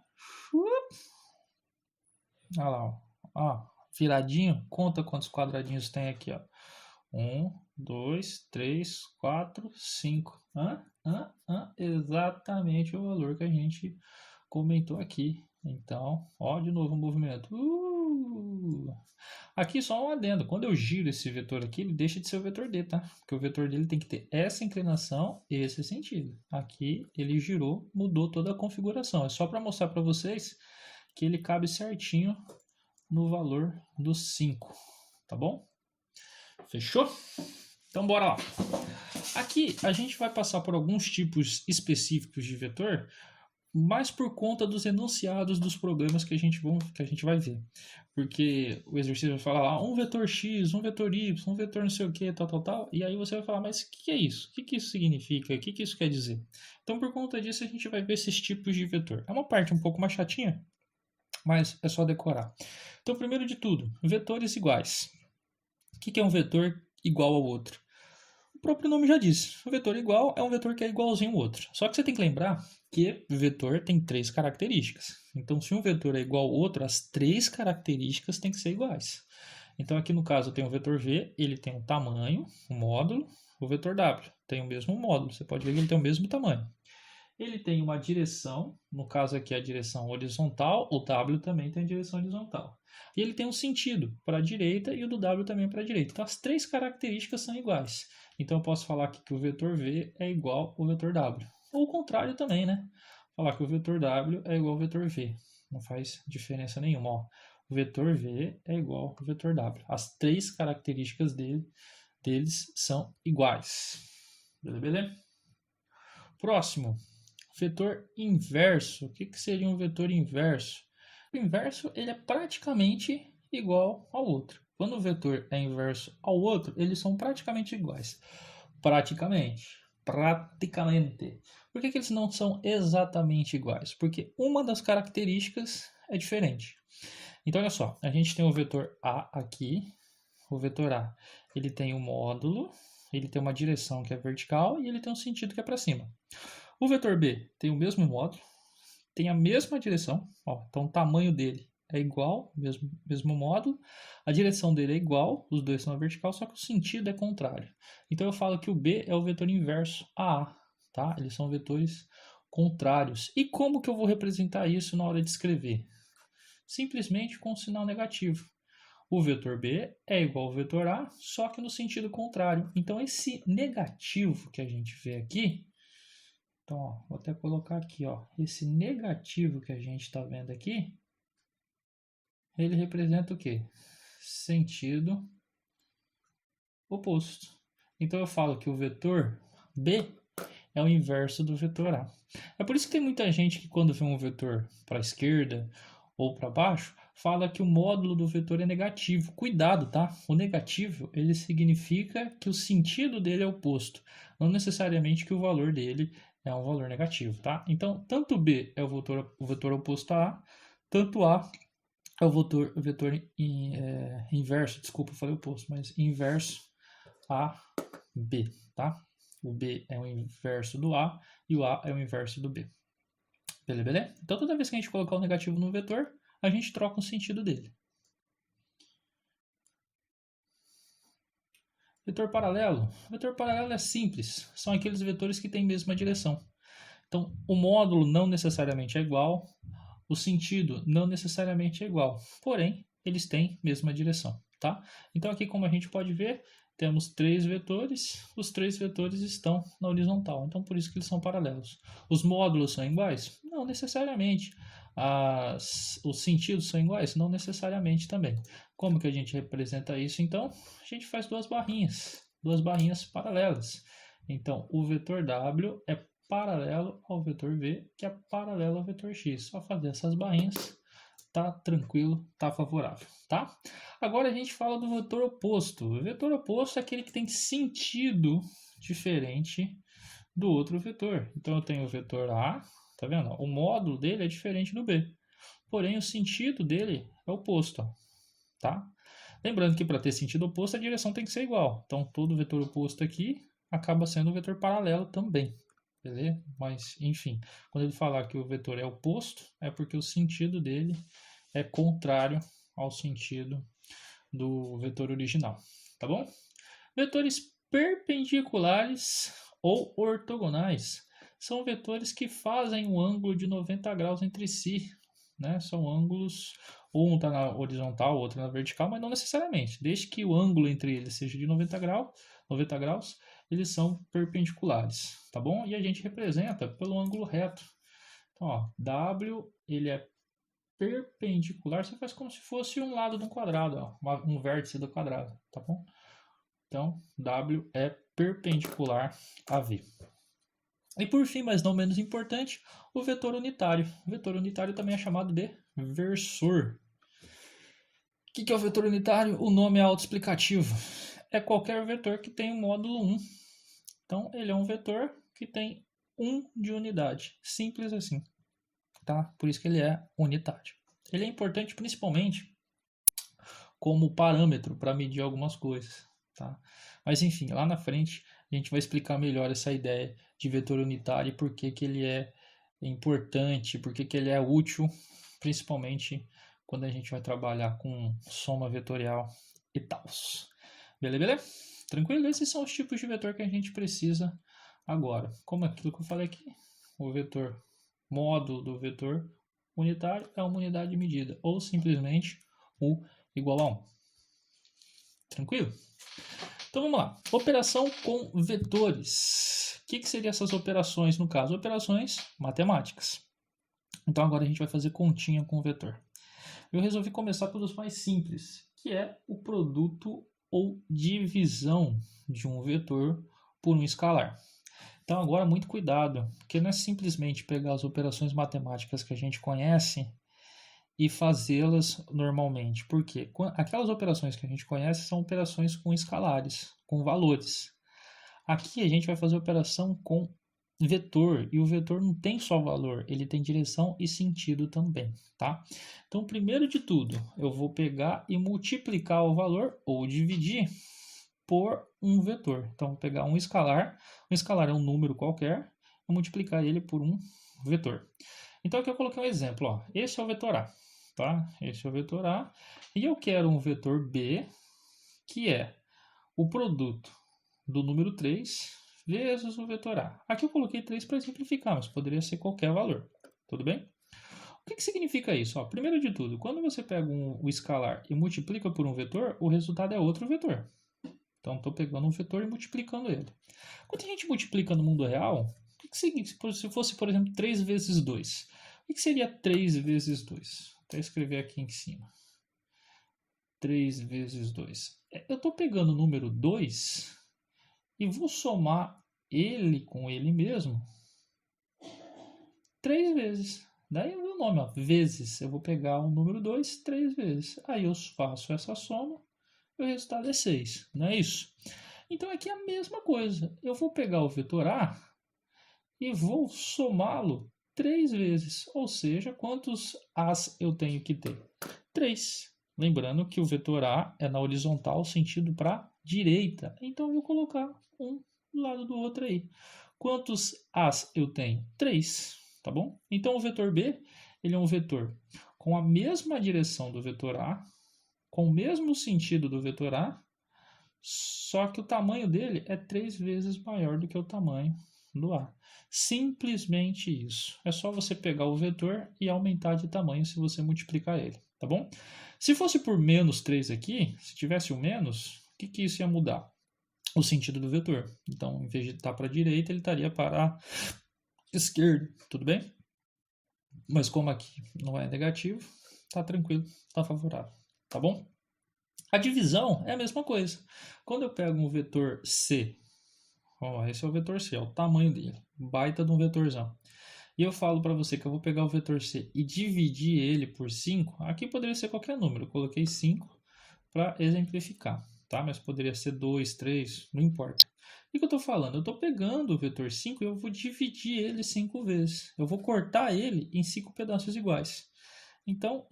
Olha lá, ó. Ó, viradinho. Conta quantos quadradinhos tem aqui, ó. 1, 2, 3, 4, 5. Exatamente o valor que a gente comentou aqui. Então, ó, de novo o movimento. Aqui só um adendo. Quando eu giro esse vetor aqui, ele deixa de ser o vetor D, tá? Porque o vetor dele tem que ter essa inclinação e esse sentido. Aqui ele girou, mudou toda a configuração. É só para mostrar para vocês que ele cabe certinho no valor dos 5, tá bom? Fechou? Então bora lá. Aqui a gente vai passar por alguns tipos específicos de vetor, mas por conta dos enunciados dos problemas que a gente vai ver. Porque o exercício vai falar lá, um vetor x, um vetor y, um vetor não sei o que, tal, e aí você vai falar, mas o que é isso? O que isso significa? O que isso quer dizer? Então, por conta disso, a gente vai ver esses tipos de vetor. É uma parte um pouco mais chatinha, mas é só decorar. Então, primeiro de tudo, vetores iguais. O que é um vetor igual ao outro? O próprio nome já diz. O vetor igual é um vetor que é igualzinho ao outro. Só que você tem que lembrar que vetor tem 3 características. Então, se um vetor é igual ao outro, as 3 características têm que ser iguais. Então, aqui no caso, eu tenho o vetor V, ele tem um tamanho, um módulo. O vetor W tem o mesmo módulo. Você pode ver que ele tem o mesmo tamanho. Ele tem uma direção, no caso aqui a direção horizontal, o W também tem a direção horizontal. E ele tem um sentido para a direita e o do W também para a direita. Então as 3 características são iguais. Então eu posso falar aqui que o vetor V é igual ao vetor W. Ou o contrário também, né? Falar que o vetor W é igual ao vetor V. Não faz diferença nenhuma. Ó. O vetor V é igual ao vetor W. As 3 características deles são iguais. Beleza? Próximo. Vetor inverso. O que seria um vetor inverso? O inverso ele é praticamente igual ao outro. Quando o vetor é inverso ao outro, eles são praticamente iguais. Praticamente. Por que eles não são exatamente iguais? Porque uma das características é diferente. Então, olha só. A gente tem o vetor A aqui. O vetor A ele tem um módulo, ele tem uma direção que é vertical e ele tem um sentido que é para cima. O vetor B tem o mesmo módulo, tem a mesma direção, ó, então o tamanho dele é igual, mesmo módulo, a direção dele é igual, os dois são na vertical, só que o sentido é contrário. Então eu falo que o B é o vetor inverso a A, tá? Eles são vetores contrários. E como que eu vou representar isso na hora de escrever? Simplesmente com um sinal negativo. O vetor B é igual ao vetor A, só que no sentido contrário. Então esse negativo que a gente vê aqui, então, ó, vou até colocar aqui, ó, esse negativo que a gente está vendo aqui, ele representa o quê? Sentido oposto. Então eu falo que o vetor B é o inverso do vetor A. É por isso que tem muita gente que quando vê um vetor para a esquerda ou para baixo, fala que o módulo do vetor é negativo. Cuidado, tá? O negativo, ele significa que o sentido dele é oposto, não necessariamente que o valor dele é um valor negativo, tá? Então, tanto B é o vetor oposto a A, tanto A é o vetor inverso, desculpa, eu falei oposto, mas inverso a B, tá? O B é o inverso do A e o A é o inverso do B. Beleza? Então, toda vez que a gente colocar o negativo no vetor, a gente troca o sentido dele. Vetor paralelo. O vetor paralelo é simples. São aqueles vetores que têm a mesma direção. Então, o módulo não necessariamente é igual, o sentido não necessariamente é igual, porém, eles têm a mesma direção, tá? Então, aqui, como a gente pode ver, temos 3 vetores, os 3 vetores estão na horizontal, então por isso que eles são paralelos. Os módulos são iguais? Não necessariamente. Os sentidos são iguais? Não necessariamente também. Como que a gente representa isso? Então, a gente faz duas barrinhas paralelas. Então, o vetor W é paralelo ao vetor V, que é paralelo ao vetor X. Só fazer essas barrinhas, tá tranquilo, tá favorável, tá? Agora a gente fala do vetor oposto. O vetor oposto é aquele que tem sentido diferente do outro vetor. Então eu tenho o vetor A, tá vendo? O módulo dele é diferente do B. Porém, o sentido dele é oposto, tá? Lembrando que para ter sentido oposto, a direção tem que ser igual. Então, todo vetor oposto aqui acaba sendo um vetor paralelo também, beleza? Mas, enfim, quando ele falar que o vetor é oposto, é porque o sentido dele é contrário ao sentido do vetor original, tá bom? Vetores perpendiculares ou ortogonais são vetores que fazem um ângulo de 90 graus entre si, né? São ângulos, um está na horizontal, o outro na vertical, mas não necessariamente. Desde que o ângulo entre eles seja de 90 graus, eles são perpendiculares, tá bom? E a gente representa pelo ângulo reto. Então, ó, W ele é perpendicular, você faz como se fosse um lado de um quadrado, ó, um vértice do quadrado, tá bom? Então, W é perpendicular a V. E por fim, mas não menos importante, o vetor unitário. O vetor unitário também é chamado de versor. O que é o vetor unitário? O nome é autoexplicativo. É qualquer vetor que tem um módulo 1. Então, ele é um vetor que tem 1 de unidade. Simples assim. Tá? Por isso que ele é unitário. Ele é importante principalmente como parâmetro para medir algumas coisas. Tá? Mas enfim, lá na frente a gente vai explicar melhor essa ideia de vetor unitário e por que ele é importante, por que ele é útil, principalmente quando a gente vai trabalhar com soma vetorial e tal. Beleza? Tranquilo? Esses são os tipos de vetor que a gente precisa agora. Como aquilo que eu falei aqui, o vetor módulo do vetor unitário é uma unidade de medida, ou simplesmente U igual a 1. Tranquilo? Então vamos lá. Operação com vetores. O que seriam essas operações no caso? Operações matemáticas. Então agora a gente vai fazer continha com o vetor. Eu resolvi começar pelos mais simples, que é o produto ou divisão de um vetor por um escalar. Então agora muito cuidado, porque não é simplesmente pegar as operações matemáticas que a gente conhece e fazê-las normalmente. Por quê? Aquelas operações que a gente conhece são operações com escalares, com valores. Aqui a gente vai fazer operação com vetor, e o vetor não tem só valor, ele tem direção e sentido também, tá? Então, primeiro de tudo, eu vou pegar e multiplicar o valor, ou dividir, por um vetor. Então, vou pegar um escalar é um número qualquer, e multiplicar ele por um vetor. Então, aqui eu coloquei um exemplo, ó. Esse é o vetor A, tá? Esse é o vetor A, e eu quero um vetor B, que é o produto do número 3 vezes o vetor A. Aqui eu coloquei 3 para simplificar, mas poderia ser qualquer valor, tudo bem? O que significa isso? Ó, primeiro de tudo, quando você pega o escalar e multiplica por um vetor, o resultado é outro vetor. Então, estou pegando um vetor e multiplicando ele. Quando a gente multiplica no mundo real, o que significa? Se fosse, por exemplo, 3 vezes 2, o que seria 3 vezes 2? Vou até escrever aqui em cima. 3 vezes 2. Eu estou pegando o número 2 e vou somar ele com ele mesmo 3 vezes. Daí o meu nome, ó, vezes. Eu vou pegar o número 2 3 vezes. Aí eu faço essa soma e o resultado é 6. Não é isso? Então aqui é a mesma coisa. Eu vou pegar o vetor A e vou somá-lo 3 vezes. Ou seja, quantos A's eu tenho que ter? 3. Lembrando que o vetor A é na horizontal, sentido para direita. Então eu vou colocar um do lado do outro aí. Quantos A's eu tenho? 3, tá bom? Então o vetor B, ele é um vetor com a mesma direção do vetor A, com o mesmo sentido do vetor A, só que o tamanho dele é 3 vezes maior do que o tamanho do A. Simplesmente isso. É só você pegar o vetor e aumentar de tamanho se você multiplicar ele, tá bom? Se fosse por menos 3 aqui, se tivesse o menos, o que isso ia mudar? O sentido do vetor. Então, em vez de estar para a direita, ele estaria para a esquerda, tudo bem? Mas como aqui não é negativo, tá tranquilo, tá favorável, tá bom? A divisão é a mesma coisa. Quando eu pego um vetor C, ó, esse é o vetor C, é o tamanho dele, baita de um vetorzão. E eu falo para você que eu vou pegar o vetor C e dividir ele por 5, aqui poderia ser qualquer número, eu coloquei 5 para exemplificar, tá? Mas poderia ser 2, 3, não importa. O que eu estou falando? Eu estou pegando o vetor 5 e eu vou dividir ele 5 vezes. Eu vou cortar ele em 5 pedaços iguais. Então,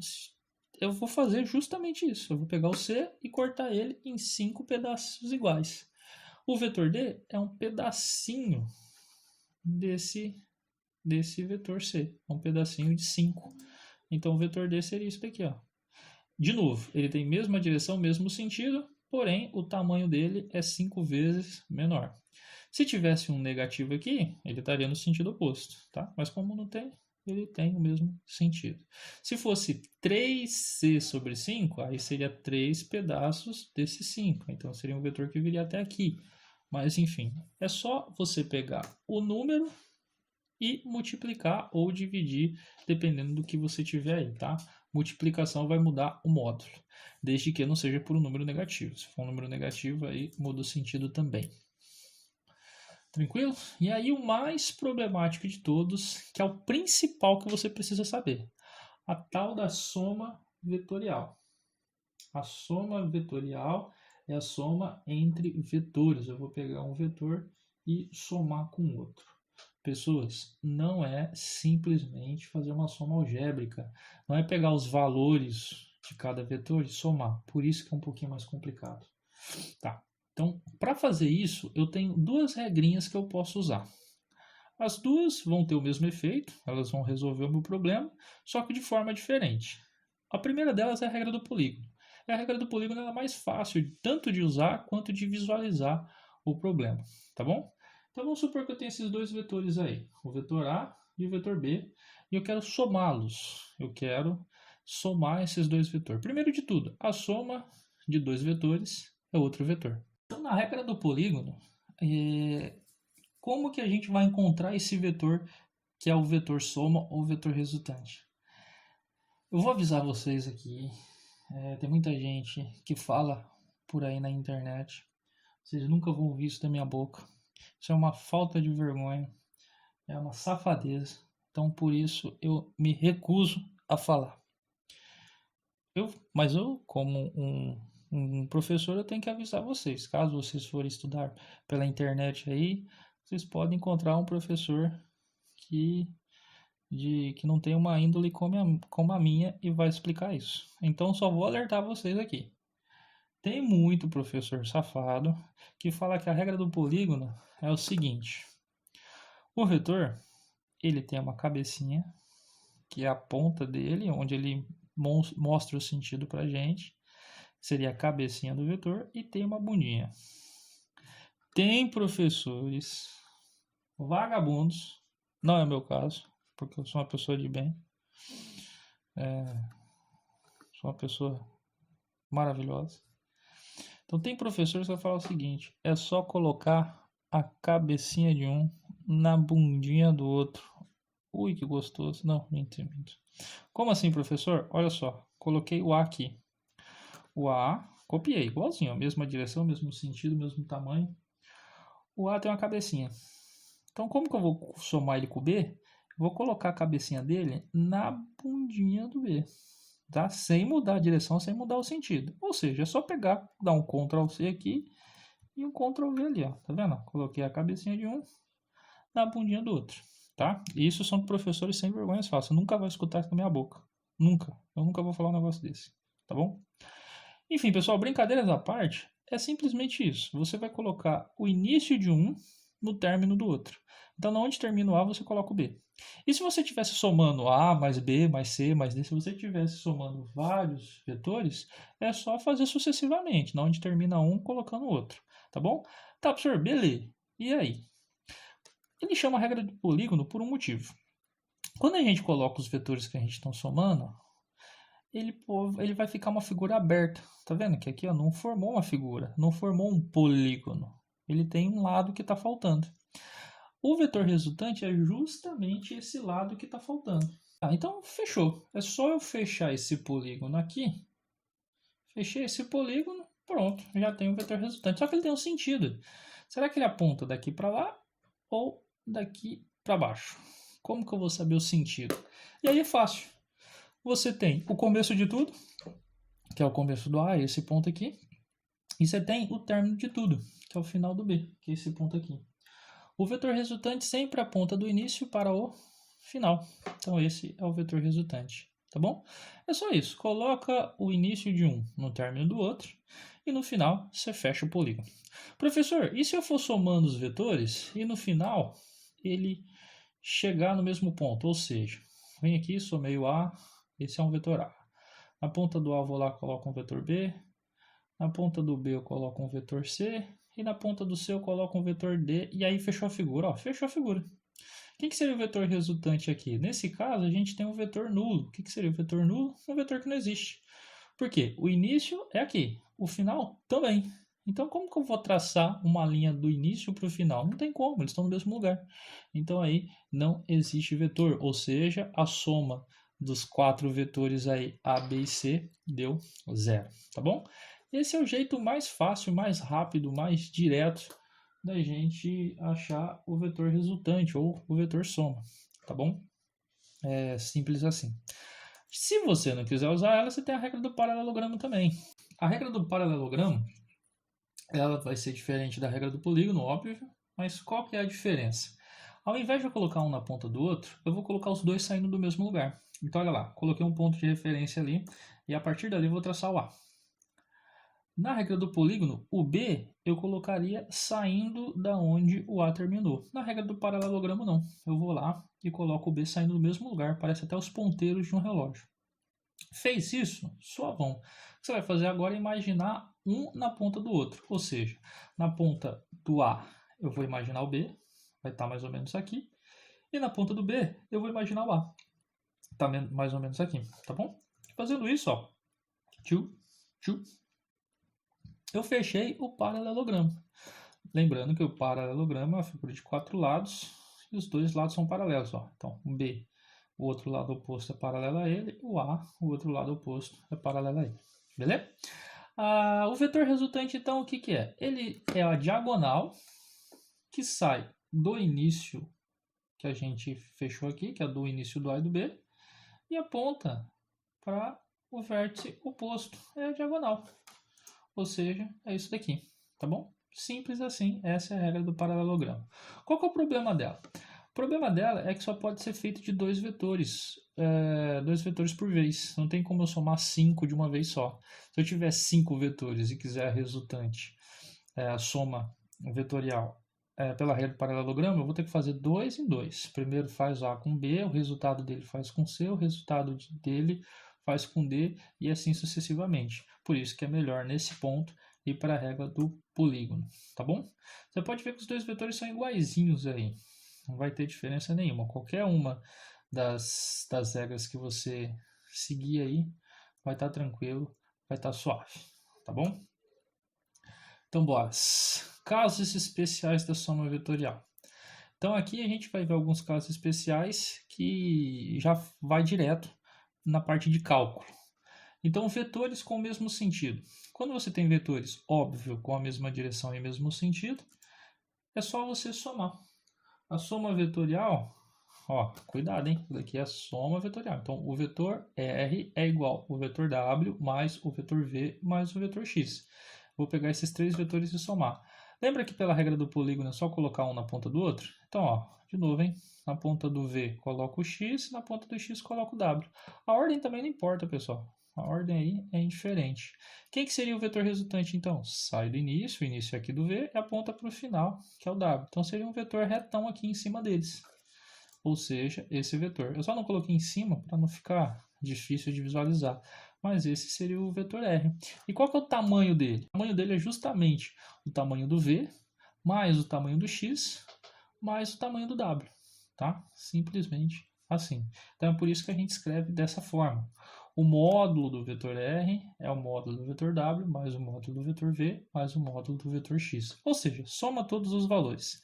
eu vou fazer justamente isso. Eu vou pegar o C e cortar ele em 5 pedaços iguais. O vetor D é um pedacinho desse vetor C, é um pedacinho de 5. Então, o vetor D seria isso daqui, ó. De novo, ele tem mesma direção, mesmo sentido, porém, o tamanho dele é 5 vezes menor. Se tivesse um negativo aqui, ele estaria no sentido oposto, tá? Mas como não tem, ele tem o mesmo sentido. Se fosse 3C sobre 5, aí seria 3 pedaços desse 5. Então, seria um vetor que viria até aqui. Mas, enfim, é só você pegar o número e multiplicar ou dividir, dependendo do que você tiver aí, tá? Multiplicação vai mudar o módulo, desde que não seja por um número negativo. Se for um número negativo, aí muda o sentido também. Tranquilo? E aí o mais problemático de todos, que é o principal que você precisa saber, a tal da soma vetorial. A soma vetorial é a soma entre vetores. Eu vou pegar um vetor e somar com outro. Pessoas, não é simplesmente fazer uma soma algébrica. Não é pegar os valores de cada vetor e somar. Por isso que é um pouquinho mais complicado. Tá. Então, para fazer isso, eu tenho duas regrinhas que eu posso usar. As duas vão ter o mesmo efeito, elas vão resolver o meu problema, só que de forma diferente. A primeira delas é a regra do polígono. A regra do polígono é mais fácil tanto de usar quanto de visualizar o problema, tá bom? Então vamos supor que eu tenho esses dois vetores aí, o vetor A e o vetor B, e eu quero somá-los. Eu quero somar esses dois vetores. Primeiro de tudo, a soma de dois vetores é outro vetor. Então, na regra do polígono, como que a gente vai encontrar esse vetor que é o vetor soma ou vetor resultante? Eu vou avisar vocês aqui, tem muita gente que fala por aí na internet, vocês nunca vão ouvir isso da minha boca. Isso é uma falta de vergonha, é uma safadeza, então por isso eu me recuso a falar. Mas eu, como um professor, eu tenho que avisar vocês. Caso vocês forem estudar pela internet aí, vocês podem encontrar um professor que não tem uma índole como a minha e vai explicar isso. Então, só vou alertar vocês aqui. Tem muito professor safado que fala que a regra do polígono é o seguinte. O vetor, ele tem uma cabecinha, que é a ponta dele, onde ele mostra o sentido pra gente. Seria a cabecinha do vetor e tem uma bundinha. Tem professores vagabundos, não é o meu caso, porque eu sou uma pessoa de bem. Sou uma pessoa maravilhosa. Então tem professores que falam o seguinte, é só colocar a cabecinha de um na bundinha do outro. Ui, que gostoso. Não, minto. Como assim, professor? Olha só, coloquei o A aqui. O A, copiei, igualzinho, mesma direção, mesmo sentido, mesmo tamanho. O A tem uma cabecinha. Então, como que eu vou somar ele com o B? Eu vou colocar a cabecinha dele na bundinha do B, tá? Sem mudar a direção, sem mudar o sentido. Ou seja, é só pegar, dar um Ctrl C aqui e um Ctrl V ali, ó. Tá vendo? Coloquei a cabecinha de um na bundinha do outro, tá? E isso são professores sem vergonha fácil. Você nunca vai escutar isso na minha boca. Nunca. Eu nunca vou falar um negócio desse, tá bom? Enfim, pessoal, brincadeiras à parte, é simplesmente isso. Você vai colocar o início de um no término do outro. Então, onde termina o A, você coloca o B. E se você estivesse somando A mais B mais C mais D, se você estivesse somando vários vetores, é só fazer sucessivamente, na onde termina um, colocando o outro. Tá bom? Tá, professor, beleza. E aí? Ele chama a regra do polígono por um motivo. Quando a gente coloca os vetores que a gente está somando, ele vai ficar uma figura aberta. Tá vendo que aqui ó, não formou uma figura, não formou um polígono. Ele tem um lado que está faltando. O vetor resultante é justamente esse lado que está faltando. Então, fechou. É só eu fechar esse polígono aqui. Fechei esse polígono, pronto. Já tenho o vetor resultante. Só que ele tem um sentido. Será que ele aponta daqui para lá ou daqui para baixo? Como que eu vou saber o sentido? E aí é fácil. Você tem o começo de tudo, que é o começo do A, esse ponto aqui. E você tem o término de tudo, que é o final do B, que é esse ponto aqui. O vetor resultante sempre aponta do início para o final. Então esse é o vetor resultante, tá bom? É só isso. Coloca o início de um no término do outro e no final você fecha o polígono. Professor, e se eu for somando os vetores e no final ele chegar no mesmo ponto? Ou seja, vem aqui, somei o A, esse é um vetor A. Na ponta do A eu vou lá, coloco um vetor B. Na ponta do B eu coloco um vetor C. E na ponta do C eu coloco um vetor D. E aí fechou a figura. Ó, fechou a figura. O que seria o vetor resultante aqui? Nesse caso, a gente tem um vetor nulo. O que seria o vetor nulo? Um vetor que não existe. Por quê? O início é aqui. O final também. Então, como que eu vou traçar uma linha do início para o final? Não tem como, eles estão no mesmo lugar. Então, aí não existe vetor. Ou seja, a soma dos 4 vetores aí, A, B e C, deu 0. Tá bom? Esse é o jeito mais fácil, mais rápido, mais direto da gente achar o vetor resultante ou o vetor soma, tá bom? É simples assim. Se você não quiser usar ela, você tem a regra do paralelogramo também. A regra do paralelogramo, ela vai ser diferente da regra do polígono, óbvio, mas qual que é a diferença? Ao invés de eu colocar um na ponta do outro, eu vou colocar os dois saindo do mesmo lugar. Então, olha lá, coloquei um ponto de referência ali, e a partir dali eu vou traçar o A. Na regra do polígono, o B eu colocaria saindo da onde o A terminou. Na regra do paralelogramo, não. Eu vou lá e coloco o B saindo do mesmo lugar. Parece até os ponteiros de um relógio. Fez isso? Suavão. O que você vai fazer agora é imaginar um na ponta do outro. Ou seja, na ponta do A eu vou imaginar o B, vai estar mais ou menos aqui. E na ponta do B eu vou imaginar o A. Está mais ou menos aqui, tá bom? Fazendo isso, ó. Tchu, tchu, eu fechei o paralelogramo. Lembrando que o paralelogramo é uma figura de 4 lados e os dois lados são paralelos. Ó. Então, o B, o outro lado oposto é paralelo a ele, o A, o outro lado oposto é paralelo a ele. Beleza? O vetor resultante, então, o que é? Ele é a diagonal que sai do início que a gente fechou aqui, que é do início do A e do B, e aponta para o vértice oposto. É a diagonal. Ou seja, é isso daqui, tá bom? Simples assim, essa é a regra do paralelogramo. Qual que é o problema dela? O problema dela é que só pode ser feito de dois vetores por vez. Não tem como eu somar 5 de uma vez só. Se eu tiver 5 vetores e quiser a resultante, a soma vetorial pela regra do paralelogramo, eu vou ter que fazer 2 em 2. Primeiro faz A com B, o resultado dele faz com C, o resultado dele faz com D e assim sucessivamente. Por isso que é melhor nesse ponto ir para a regra do polígono, tá bom? Você pode ver que os dois vetores são iguaizinhos aí, não vai ter diferença nenhuma. Qualquer uma das regras que você seguir aí vai estar tranquilo, vai estar suave, tá bom? Então bora. Casos especiais da soma vetorial. Então aqui a gente vai ver alguns casos especiais que já vai direto na parte de cálculo. Então, vetores com o mesmo sentido. Quando você tem vetores, óbvio, com a mesma direção e mesmo sentido, é só você somar. A soma vetorial, ó, cuidado, hein? Isso daqui é a soma vetorial. Então, o vetor R é igual ao vetor W mais o vetor V mais o vetor X. Vou pegar esses três vetores e somar. Lembra que pela regra do polígono é só colocar um na ponta do outro? Então, ó, de novo, hein? Na ponta do V coloco o X, na ponta do X coloco o W. A ordem também não importa, pessoal. A ordem aí é indiferente. Quem que seria o vetor resultante, então? Sai do início, o início aqui do V, e aponta para o final, que é o W. Então, seria um vetor retão aqui em cima deles. Ou seja, esse vetor. Eu só não coloquei em cima para não ficar difícil de visualizar. Mas esse seria o vetor R. E qual que é o tamanho dele? O tamanho dele é justamente o tamanho do V, mais o tamanho do X, mais o tamanho do W. Tá? Simplesmente assim. Então, é por isso que a gente escreve dessa forma. O módulo do vetor R é o módulo do vetor W, mais o módulo do vetor V, mais o módulo do vetor X. Ou seja, soma todos os valores.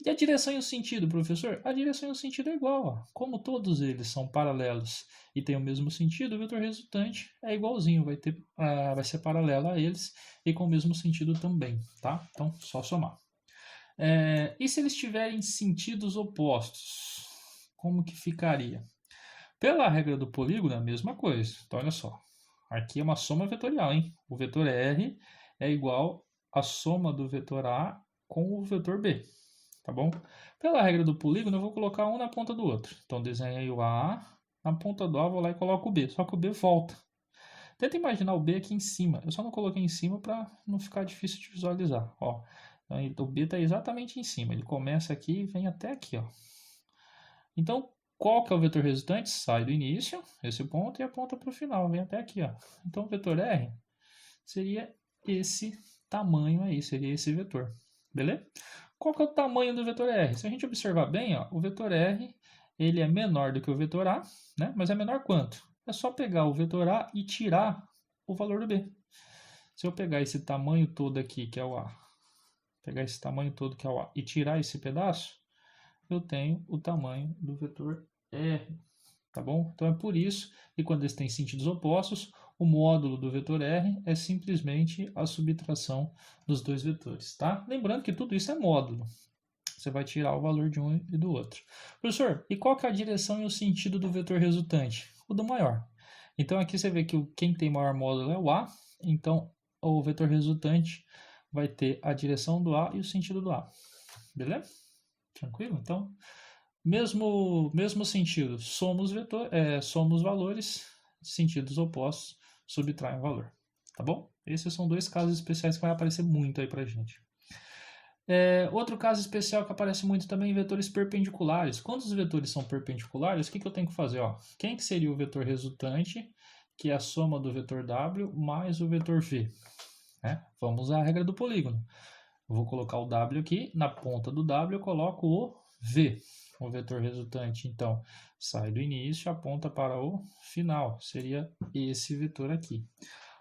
E a direção e o sentido, professor? A direção e o sentido é igual. Ó. Como todos eles são paralelos e têm o mesmo sentido, o vetor resultante é igualzinho, vai ser paralelo a eles e com o mesmo sentido também. Tá? Então, só somar. E se eles tiverem sentidos opostos? Como que ficaria? Pela regra do polígono é a mesma coisa. Então, olha só. Aqui é uma soma vetorial, hein? O vetor R é igual à soma do vetor A com o vetor B. Tá bom? Pela regra do polígono, eu vou colocar um na ponta do outro. Então, desenhei o A, na ponta do A eu vou lá e coloco o B. Só que o B volta. Tenta imaginar o B aqui em cima. Eu só não coloquei em cima para não ficar difícil de visualizar. Ó, o B está exatamente em cima. Ele começa aqui e vem até aqui. Ó. Então, qual que é o vetor resultante? Sai do início, esse ponto, e aponta para o final. Vem até aqui. Ó. Então, o vetor R seria esse tamanho aí, seria esse vetor. Beleza? Qual que é o tamanho do vetor R? Se a gente observar bem, ó, o vetor R ele é menor do que o vetor A, né? Mas é menor quanto? É só pegar o vetor A e tirar o valor do B. Se eu pegar esse tamanho todo aqui, que é o A, pegar esse tamanho todo que é o A e tirar esse pedaço, eu tenho o tamanho do vetor R, tá bom? Então é por isso que quando eles têm sentidos opostos, o módulo do vetor R é simplesmente a subtração dos dois vetores, tá? Lembrando que tudo isso é módulo. Você vai tirar o valor de um e do outro. Professor, e qual que é a direção e o sentido do vetor resultante? O do maior. Então aqui você vê que quem tem maior módulo é o A, então o vetor resultante vai ter a direção do A e o sentido do A. Beleza? Tranquilo? Então, mesmo sentido, somos valores, sentidos opostos, subtraem o valor. Tá bom? Esses são dois casos especiais que vai aparecer muito aí pra gente. Outro caso especial que aparece muito também, vetores perpendiculares. Quando os vetores são perpendiculares, o que eu tenho que fazer? Ó? Quem que seria o vetor resultante, que é a soma do vetor W mais o vetor V? Né? Vamos à regra do polígono. Eu vou colocar o W aqui, na ponta do W eu coloco o V. O vetor resultante, então, sai do início, aponta para o final. Seria esse vetor aqui.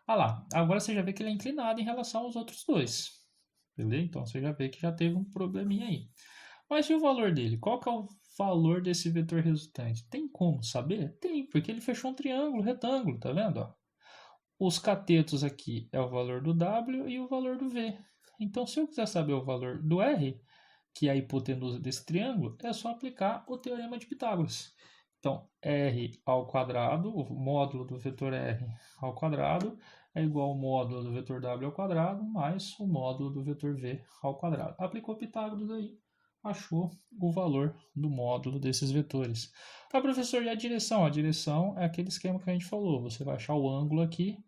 Ah lá, agora você já vê que ele é inclinado em relação aos outros dois. Beleza? Então você já vê que já teve um probleminha aí. Mas e o valor dele? Qual que é o valor desse vetor resultante? Tem como saber? Tem, porque ele fechou um triângulo retângulo, tá vendo? Ó? Os catetos aqui é o valor do W e o valor do V. Então, se eu quiser saber o valor do R, que é a hipotenusa desse triângulo, é só aplicar o teorema de Pitágoras. Então, R ao quadrado, o módulo do vetor R ao quadrado, é igual ao módulo do vetor W ao quadrado, mais o módulo do vetor V ao quadrado. Aplicou Pitágoras aí, achou o valor do módulo desses vetores. Ah, professor, e a direção? A direção é aquele esquema que a gente falou. Você vai achar o ângulo aqui,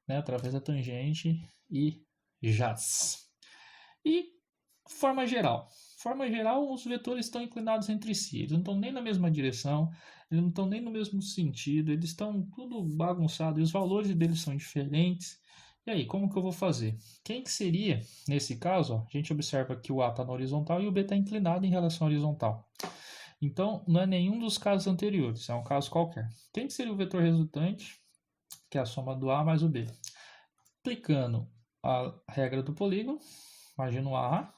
né, através da tangente e jaz. E forma geral. Forma geral, os vetores estão inclinados entre si. Eles não estão nem na mesma direção, eles não estão nem no mesmo sentido, eles estão tudo bagunçado e os valores deles são diferentes. E aí, como que eu vou fazer? Quem que seria, nesse caso, ó, a gente observa que o A está na horizontal e o B está inclinado em relação à horizontal. Então, não é nenhum dos casos anteriores, é um caso qualquer. Quem que seria o vetor resultante? Que é a soma do A mais o B. Aplicando a regra do polígono, imagino o A,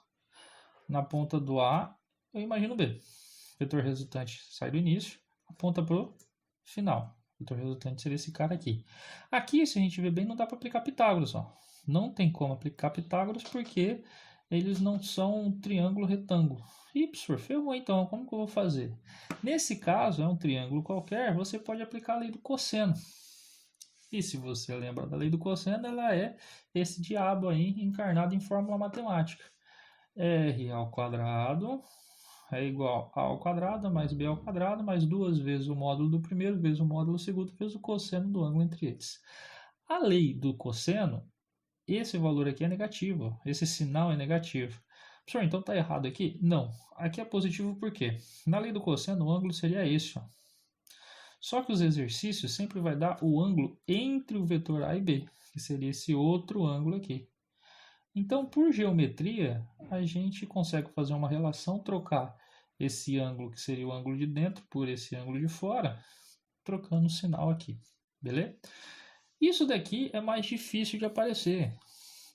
na ponta do A eu imagino o B. O vetor resultante sai do início, aponta para o final. O vetor resultante seria esse cara aqui. Aqui, se a gente ver bem, não dá para aplicar Pitágoras. Ó. Não tem como aplicar Pitágoras porque eles não são um triângulo retângulo. Ih, professor, ferrou então, como que eu vou fazer? Nesse caso, é um triângulo qualquer, você pode aplicar a lei do cosseno. E se você lembra da lei do cosseno, ela é esse diabo aí encarnado em fórmula matemática. R ao quadrado é igual a ao quadrado mais b ao quadrado mais duas vezes o módulo do primeiro vezes o módulo do segundo vezes o cosseno do ângulo entre eles. A lei do cosseno, esse valor aqui é negativo, esse sinal é negativo. Professor, então está errado aqui? Não. Aqui é positivo por quê? Na lei do cosseno, o ângulo seria esse. Ó. Só que os exercícios sempre vai dar o ângulo entre o vetor A e B, que seria esse outro ângulo aqui. Então, por geometria, a gente consegue fazer uma relação, trocar esse ângulo, que seria o ângulo de dentro, por esse ângulo de fora, trocando o sinal aqui, beleza? Isso daqui é mais difícil de aparecer.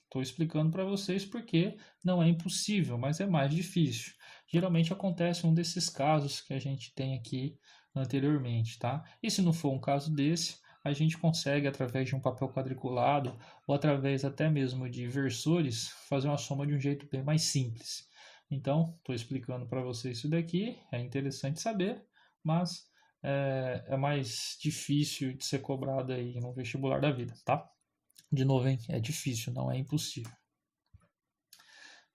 Estou explicando para vocês porque não é impossível, mas é mais difícil. Geralmente acontece um desses casos que a gente tem aqui anteriormente, tá? E se não for um caso desse, a gente consegue, através de um papel quadriculado ou através até mesmo de versores, fazer uma soma de um jeito bem mais simples. Então, estou explicando para vocês isso daqui, é interessante saber, mas é mais difícil de ser cobrado aí no vestibular da vida, tá? De novo, hein? É difícil, não é impossível.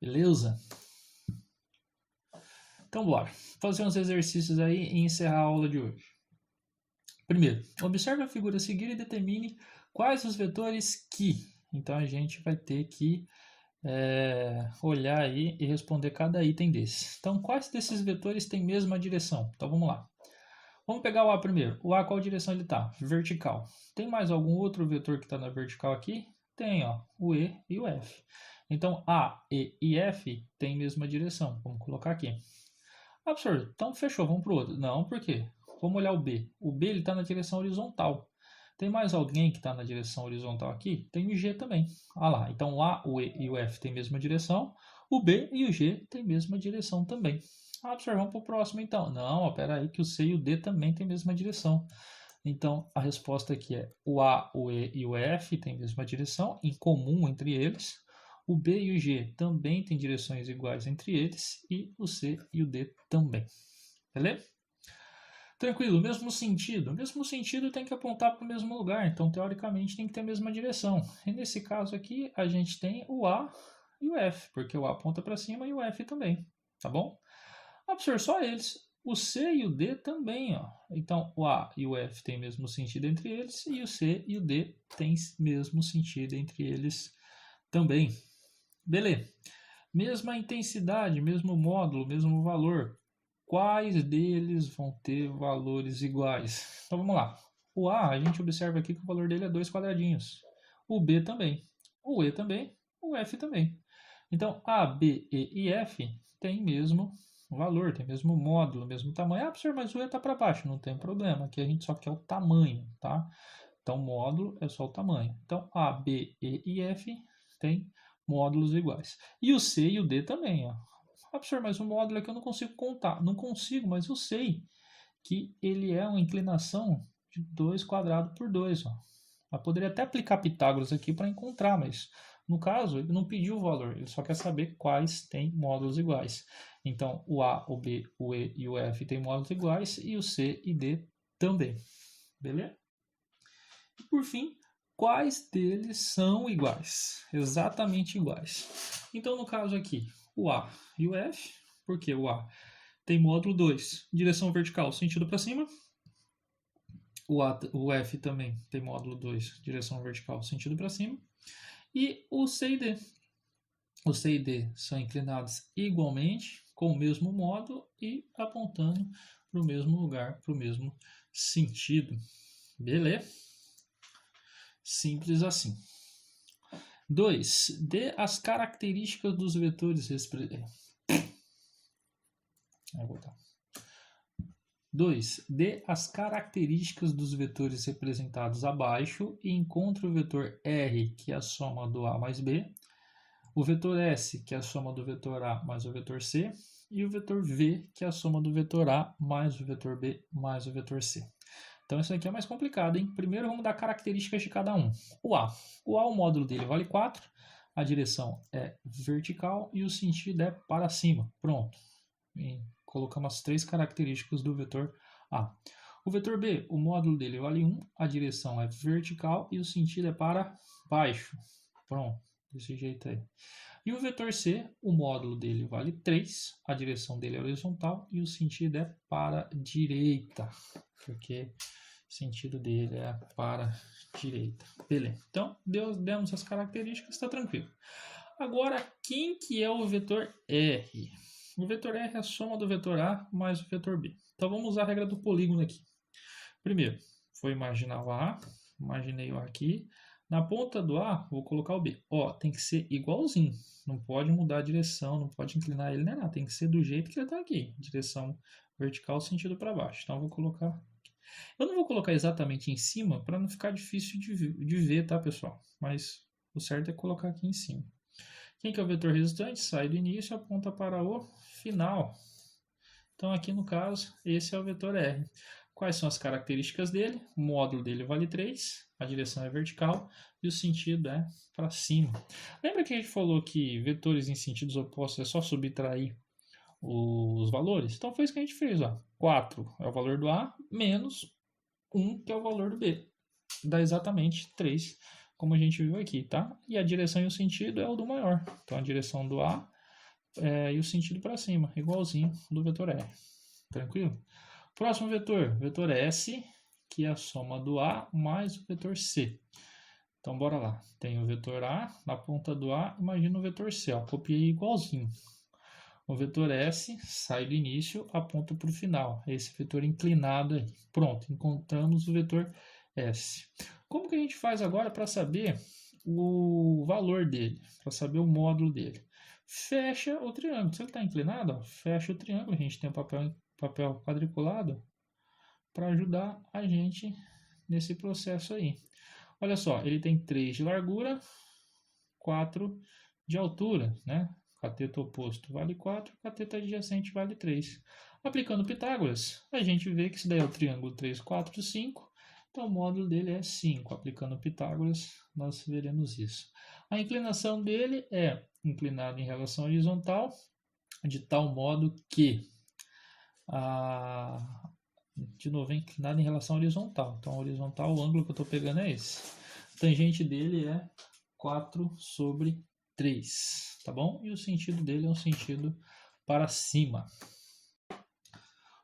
Beleza? Então, bora. Fazer uns exercícios aí e encerrar a aula de hoje. Primeiro, observe a figura a seguir e determine Quais os vetores que? Então a gente vai ter que olhar aí e responder cada item desse. Então, quais desses vetores têm mesma direção? Então vamos lá. Vamos pegar o A primeiro. O A, qual direção ele está? Vertical. Tem mais algum outro vetor que está na vertical aqui? Tem, ó, o E e o F. Então, A, E e F têm mesma direção. Vamos colocar aqui. Ah, professor, então fechou, vamos para o outro. Não, por quê? Vamos olhar o B. O B está na direção horizontal. Tem mais alguém que está na direção horizontal aqui? Tem o G também. Ah lá, então o A, o E e o F têm a mesma direção. O B e o G têm a mesma direção também. Ah, professor, vamos para o próximo então. Não, espera aí que o C e o D também têm a mesma direção. Então, a resposta aqui é o A, o E e o F têm a mesma direção, em comum entre eles. O B e o G também têm direções iguais entre eles. E o C e o D também. Beleza? Tranquilo, mesmo sentido. O mesmo sentido tem que apontar para o mesmo lugar. Então, teoricamente, tem que ter a mesma direção. E nesse caso aqui, a gente tem o A e o F, porque o A aponta para cima e o F também. Tá bom? Ah, professor, só eles. O C e o D também, ó. Então, o A e o F têm mesmo sentido entre eles e o C e o D têm mesmo sentido entre eles também. Beleza. Mesma intensidade, mesmo módulo, mesmo valor. Quais deles vão ter valores iguais? Então, vamos lá. O A, a gente observa aqui que o valor dele é 2 quadradinhos. O B também. O E também. O F também. Então, A, B, E e F têm mesmo valor, tem mesmo módulo, mesmo tamanho. Ah, professor, mas o E está para baixo. Não tem problema. Aqui a gente só quer o tamanho, tá? Então, módulo é só o tamanho. Então, A, B, E e F têm módulos iguais. E o C e o D também, ó. Ah, professor, mas o módulo aqui eu não consigo contar. Não consigo, mas eu sei que ele é uma inclinação de 2 quadrado por 2, ó. Eu poderia até aplicar Pitágoras aqui para encontrar, mas no caso ele não pediu o valor, ele só quer saber quais têm módulos iguais. Então o A, o B, o E e o F têm módulos iguais e o C e D também. Beleza? E por fim, quais deles são iguais? Exatamente iguais. Então no caso aqui, o A e o F, porque o A tem módulo 2, direção vertical, sentido para cima. O F também tem módulo 2, direção vertical, sentido para cima. E o C e D. O C e D são inclinados igualmente, com o mesmo módulo e apontando para o mesmo lugar, para o mesmo sentido. Beleza? Simples assim. 2. Dê as características dos vetores. Vou voltar. 2. Dê as características dos vetores representados abaixo e encontre o vetor R, que é a soma do A mais B, o vetor S, que é a soma do vetor A mais o vetor C, e o vetor V, que é a soma do vetor A mais o vetor B mais o vetor C. Então isso aqui é mais complicado, hein? Primeiro vamos dar características de cada um. O A, o módulo dele vale 4, a direção é vertical e o sentido é para cima. Pronto. Colocamos as 3 características do vetor A. O vetor B, o módulo dele vale 1, a direção é vertical e o sentido é para baixo. Pronto, desse jeito aí. E o vetor C, o módulo dele vale 3, a direção dele é horizontal e o sentido é para direita, porque o sentido dele é para direita. Beleza, então demos as características, está tranquilo. Agora, quem que é o vetor R? O vetor R é a soma do vetor A mais o vetor B. Então vamos usar a regra do polígono aqui. Primeiro, vou imaginar o A, imaginei o A aqui. Na ponta do A, vou colocar o B. Ó, tem que ser igualzinho. Não pode mudar a direção, não pode inclinar ele nem nada. Tem que ser do jeito que ele está aqui. Direção vertical, sentido para baixo. Então eu vou colocar aqui. Eu não vou colocar exatamente em cima para não ficar difícil de ver, tá, pessoal? Mas o certo é colocar aqui em cima. Quem que é o vetor resultante? Sai do início e aponta para o final. Então aqui no caso, esse é o vetor R. Quais são as características dele? O módulo dele vale 3, a direção é vertical e o sentido é para cima. Lembra que a gente falou que vetores em sentidos opostos é só subtrair os valores? Então foi isso que a gente fez. Ó. 4 é o valor do A, menos 1 que é o valor do B. Dá exatamente 3, como a gente viu aqui, tá? E a direção e o sentido é o do maior. Então a direção do A e o sentido para cima, igualzinho do vetor R. Tranquilo? Próximo vetor S, que é a soma do A mais o vetor C. Então, bora lá. Tem o vetor A, na ponta do A, imagina o vetor C, ó, copiei igualzinho. O vetor S sai do início, aponta para o final. Esse vetor inclinado aí. Pronto, encontramos o vetor S. Como que a gente faz agora para saber o valor dele, para saber o módulo dele? Fecha o triângulo. Se ele está inclinado, ó, fecha o triângulo. A gente tem um papel quadriculado para ajudar a gente nesse processo aí. Olha só, ele tem 3 de largura, 4 de altura, né? Cateto oposto vale 4, cateto adjacente vale 3. Aplicando Pitágoras, a gente vê que isso daí é o triângulo 3, 4, 5. Então o módulo dele é 5. Aplicando Pitágoras, nós veremos isso. A inclinação dele é inclinado em relação à horizontal, de tal modo que de novo, é inclinado em relação à horizontal. Então, a horizontal, o ângulo que eu estou pegando é esse. A tangente dele é 4/3, tá bom? E o sentido dele é um sentido para cima.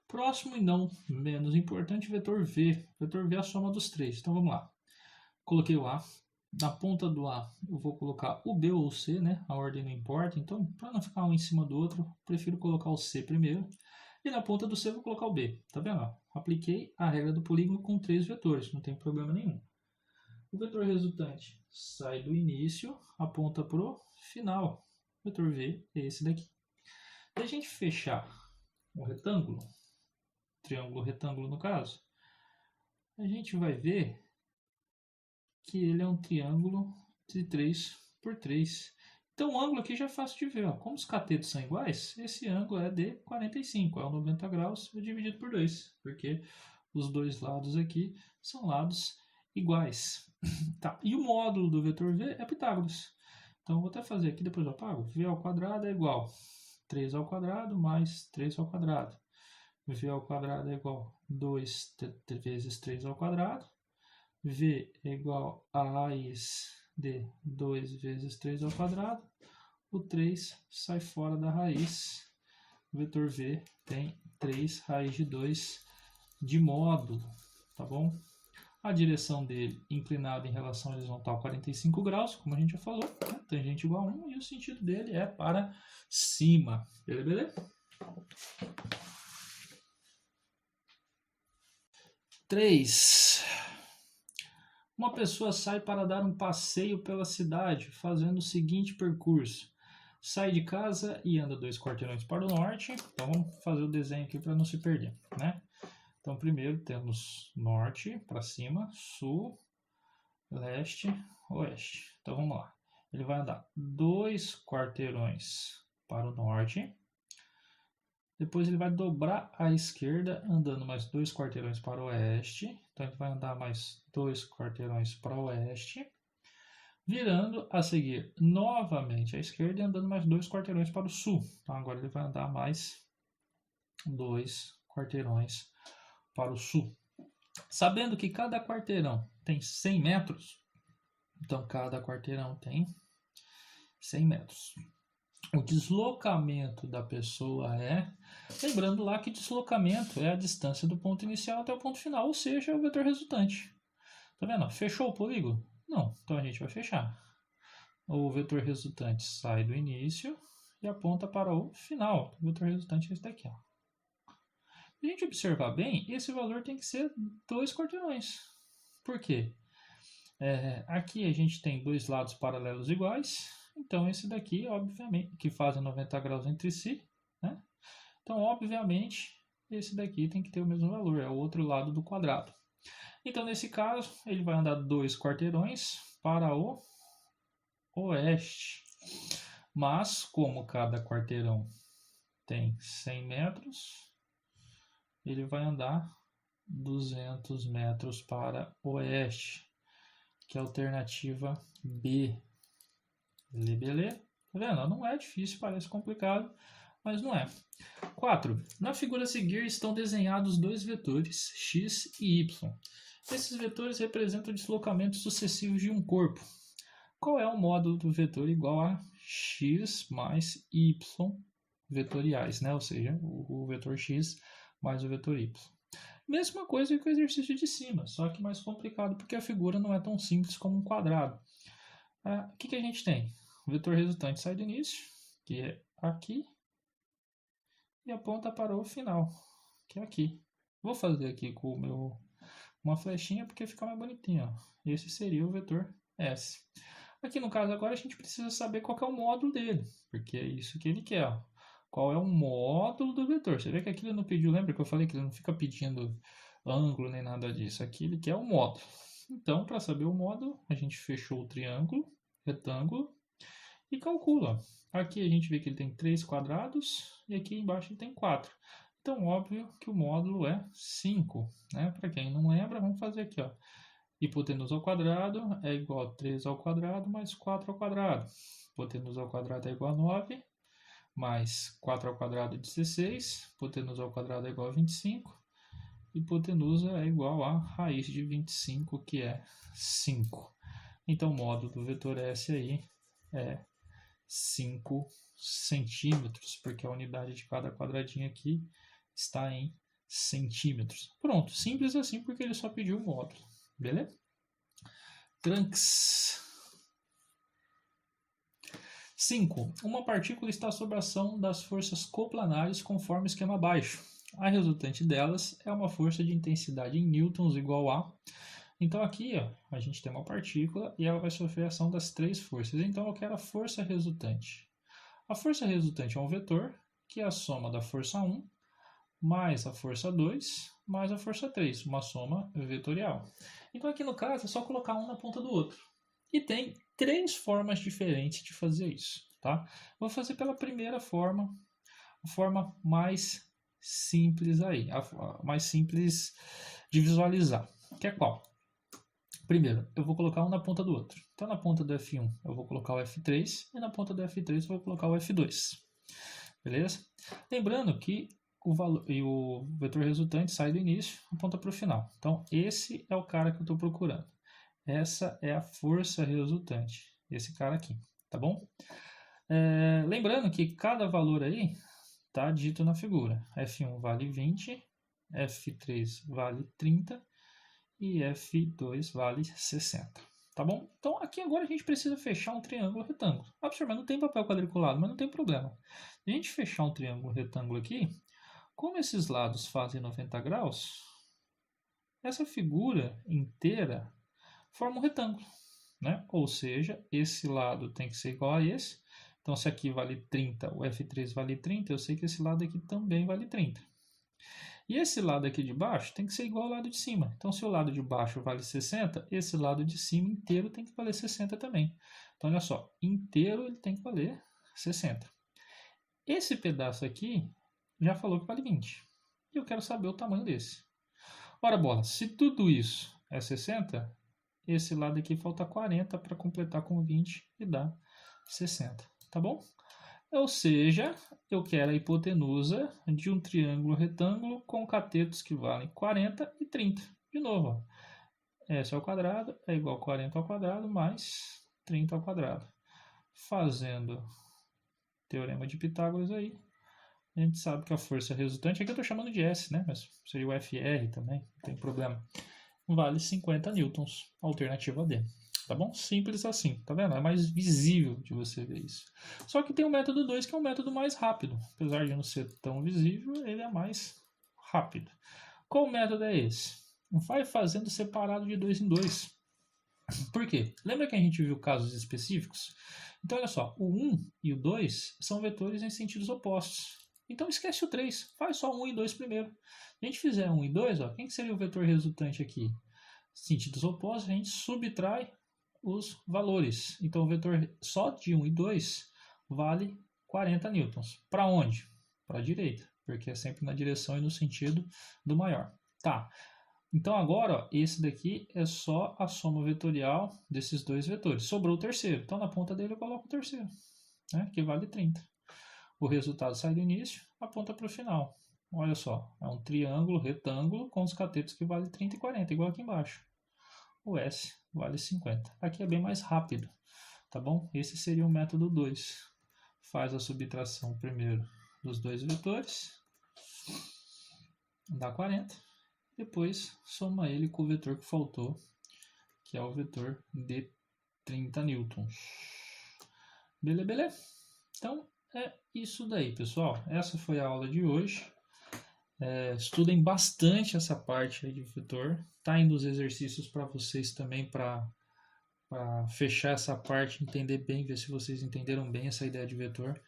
Próximo e não menos importante, vetor V. Vetor V é a soma dos três. Então, vamos lá. Coloquei o A. Na ponta do A, eu vou colocar o B ou o C, né? A ordem não importa. Então, para não ficar um em cima do outro, prefiro colocar o C primeiro. E na ponta do C eu vou colocar o B. Tá vendo? Apliquei a regra do polígono com 3 vetores, não tem problema nenhum. O vetor resultante sai do início, aponta para o final. O vetor V é esse daqui. Se a gente fechar um retângulo, triângulo retângulo no caso, a gente vai ver que ele é um triângulo de 3 por 3. Então o ângulo aqui já é fácil de ver. Ó. Como os catetos são iguais, esse ângulo é de 45, é o 90 graus dividido por 2, porque os dois lados aqui são lados iguais. Tá. E o módulo do vetor V é Pitágoras. Então eu vou até fazer aqui, depois eu apago. V ao quadrado é igual a 3 ao quadrado mais 3 ao quadrado. V ao quadrado é igual a 2 vezes 3 ao quadrado. V é igual a raiz de 2 vezes 3 ao quadrado. O 3 sai fora da raiz. O vetor V tem 3 raiz de 2 de módulo, tá bom? A direção dele inclinada em relação à horizontal 45 graus, como a gente já falou, né? Tangente igual a 1, e o sentido dele é para cima. Beleza? 3. Uma pessoa sai para dar um passeio pela cidade, fazendo o seguinte percurso. Sai de casa e anda 2 quarteirões para o norte. Então vamos fazer o desenho aqui para não se perder, né? Então primeiro temos norte para cima, sul, leste, oeste. Então vamos lá. Ele vai andar 2 quarteirões para o norte. Depois ele vai dobrar à esquerda, andando mais 2 quarteirões para o oeste. Então ele vai andar mais 2 quarteirões para o oeste. Virando a seguir novamente à esquerda e andando mais 2 quarteirões para o sul. Então agora ele vai andar mais 2 quarteirões para o sul. Sabendo que cada quarteirão tem 100 metros, então cada quarteirão tem 100 metros. O deslocamento da pessoa é... Lembrando lá que deslocamento é a distância do ponto inicial até o ponto final, ou seja, o vetor resultante. Tá vendo? Fechou o polígono? Não, então a gente vai fechar. O vetor resultante sai do início e aponta para o final. O vetor resultante é esse daqui. Ó. Se a gente observar bem, esse valor tem que ser 2 quarteirões. Por quê? Aqui a gente tem dois lados paralelos iguais, então esse daqui, obviamente, que fazem 90 graus entre si, né? Então, obviamente, esse daqui tem que ter o mesmo valor, é o outro lado do quadrado. Então, nesse caso, ele vai andar 2 quarteirões para o oeste. Mas, como cada quarteirão tem 100 metros, ele vai andar 200 metros para o oeste, que é a alternativa B. Beleza? Tá vendo? Não é difícil, parece complicado, mas não é. 4. Na figura a seguir estão desenhados dois vetores, x e y. Esses vetores representam deslocamentos sucessivos de um corpo. Qual é o módulo do vetor igual a x mais y vetoriais, né? Ou seja, o vetor x mais o vetor y. Mesma coisa que o exercício de cima, só que mais complicado porque a figura não é tão simples como um quadrado. O que a gente tem? O vetor resultante sai do início, que é aqui, e aponta para o final, que é aqui. Vou fazer aqui com uma flechinha porque fica mais bonitinho. Ó. Esse seria o vetor S. Aqui no caso agora a gente precisa saber qual é o módulo dele, porque é isso que ele quer. Ó. Qual é o módulo do vetor? Você vê que aqui ele não pediu, lembra que eu falei que ele não fica pedindo ângulo nem nada disso. Aqui ele quer o módulo. Então, para saber o módulo, a gente fechou o triângulo, retângulo e calcula. Aqui a gente vê que ele tem 3 quadrados e aqui embaixo ele tem 4. Então, óbvio que o módulo é 5. Né? Para quem não lembra, vamos fazer aqui. Ó. Hipotenusa ao quadrado é igual a 3 ao quadrado mais 4 ao quadrado. Hipotenusa ao quadrado é igual a 9, mais 4 ao quadrado é 16. Hipotenusa ao quadrado é igual a 25. Hipotenusa é igual a raiz de 25, que é 5. Então, o módulo do vetor S aí é 5 centímetros, porque a unidade de cada quadradinho aqui está em centímetros. Pronto, simples assim, porque ele só pediu o módulo. Beleza? Trunks. 5. Uma partícula está sob a ação das forças coplanares conforme o esquema abaixo. A resultante delas é uma força de intensidade em newtons igual a... Então aqui ó, a gente tem uma partícula e ela vai sofrer a ação das 3 forças. Então eu quero a força resultante. A força resultante é um vetor, que é a soma da força 1 mais a força 2 mais a força 3, uma soma vetorial. Então aqui no caso é só colocar um na ponta do outro. E tem 3 formas diferentes de fazer isso. Tá? Vou fazer pela primeira forma, a forma mais simples aí, a mais simples de visualizar. Que é qual? Primeiro, eu vou colocar um na ponta do outro. Então, na ponta do F1 eu vou colocar o F3 e na ponta do F3 eu vou colocar o F2. Beleza? Lembrando que o vetor resultante sai do início, aponta para o final. Então, esse é o cara que eu estou procurando. Essa é a força resultante. Esse cara aqui, tá bom? Lembrando que cada valor aí está dito na figura. F1 vale 20, F3 vale 30 e F2 vale 60. Tá bom? Então aqui agora a gente precisa fechar um triângulo retângulo. Observa, não tem papel quadriculado, mas não tem problema. Se a gente fechar um triângulo retângulo aqui, como esses lados fazem 90 graus, essa figura inteira forma um retângulo. Né? Ou seja, esse lado tem que ser igual a esse. Então se aqui vale 30, o F3 vale 30, eu sei que esse lado aqui também vale 30. E esse lado aqui de baixo tem que ser igual ao lado de cima. Então, se o lado de baixo vale 60, esse lado de cima inteiro tem que valer 60 também. Então, olha só, inteiro ele tem que valer 60. Esse pedaço aqui já falou que vale 20. E eu quero saber o tamanho desse. Ora, bola, se tudo isso é 60, esse lado aqui falta 40 para completar com 20 e dar 60. Tá bom? Ou seja, eu quero a hipotenusa de um triângulo retângulo com catetos que valem 40 e 30. De novo, S ao quadrado é igual a 40 ao quadrado mais 30 ao quadrado. Fazendo teorema de Pitágoras aí, a gente sabe que a força resultante, aqui eu estou chamando de S, né? Mas seria o FR também, não tem problema. Vale 50 newtons, alternativa D. Tá bom? Simples assim, tá vendo? É mais visível de você ver isso. Só que tem o método 2, que é o método mais rápido. Apesar de não ser tão visível, ele é mais rápido. Qual método é esse? Vai fazendo separado de 2 em 2. Por quê? Lembra que a gente viu casos específicos? Então, olha só, o 1 e o 2 são vetores em sentidos opostos. Então, esquece o 3, faz só 1 e 2 primeiro. Se a gente fizer 1 e 2, ó, quem que seria o vetor resultante aqui? Sentidos opostos, a gente subtrai os valores. Então, o vetor só de 1 e 2 vale 40 newtons. Para onde? Para a direita, porque é sempre na direção e no sentido do maior. Tá. Então, agora, ó, esse daqui é só a soma vetorial desses dois vetores. Sobrou o terceiro. Então, na ponta dele eu coloco o terceiro, né, que vale 30. O resultado sai do início, aponta para o final. Olha só, é um triângulo retângulo com os catetos que vale 30 e 40, igual aqui embaixo. O S vale 50. Aqui é bem mais rápido, tá bom? Esse seria o método 2. Faz a subtração primeiro dos dois vetores, dá 40. depois soma ele com o vetor que faltou, que é o vetor de 30 newtons. Beleza? Então, é isso daí, pessoal. Essa foi a aula de hoje. Estudem bastante essa parte aí de vetor. Tá indo os exercícios para vocês também, para fechar essa parte, entender bem, ver se vocês entenderam bem essa ideia de vetor.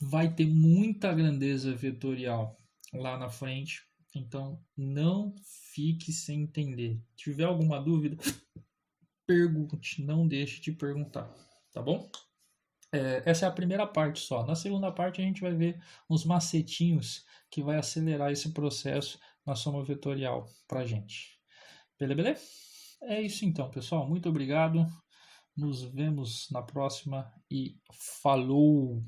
Vai ter muita grandeza vetorial lá na frente, então não fique sem entender. Se tiver alguma dúvida, pergunte, não deixe de perguntar, tá bom? Essa é a primeira parte só. Na segunda parte a gente vai ver uns macetinhos que vai acelerar esse processo na soma vetorial para a gente. Beleza? É isso então, pessoal. Muito obrigado. Nos vemos na próxima e falou!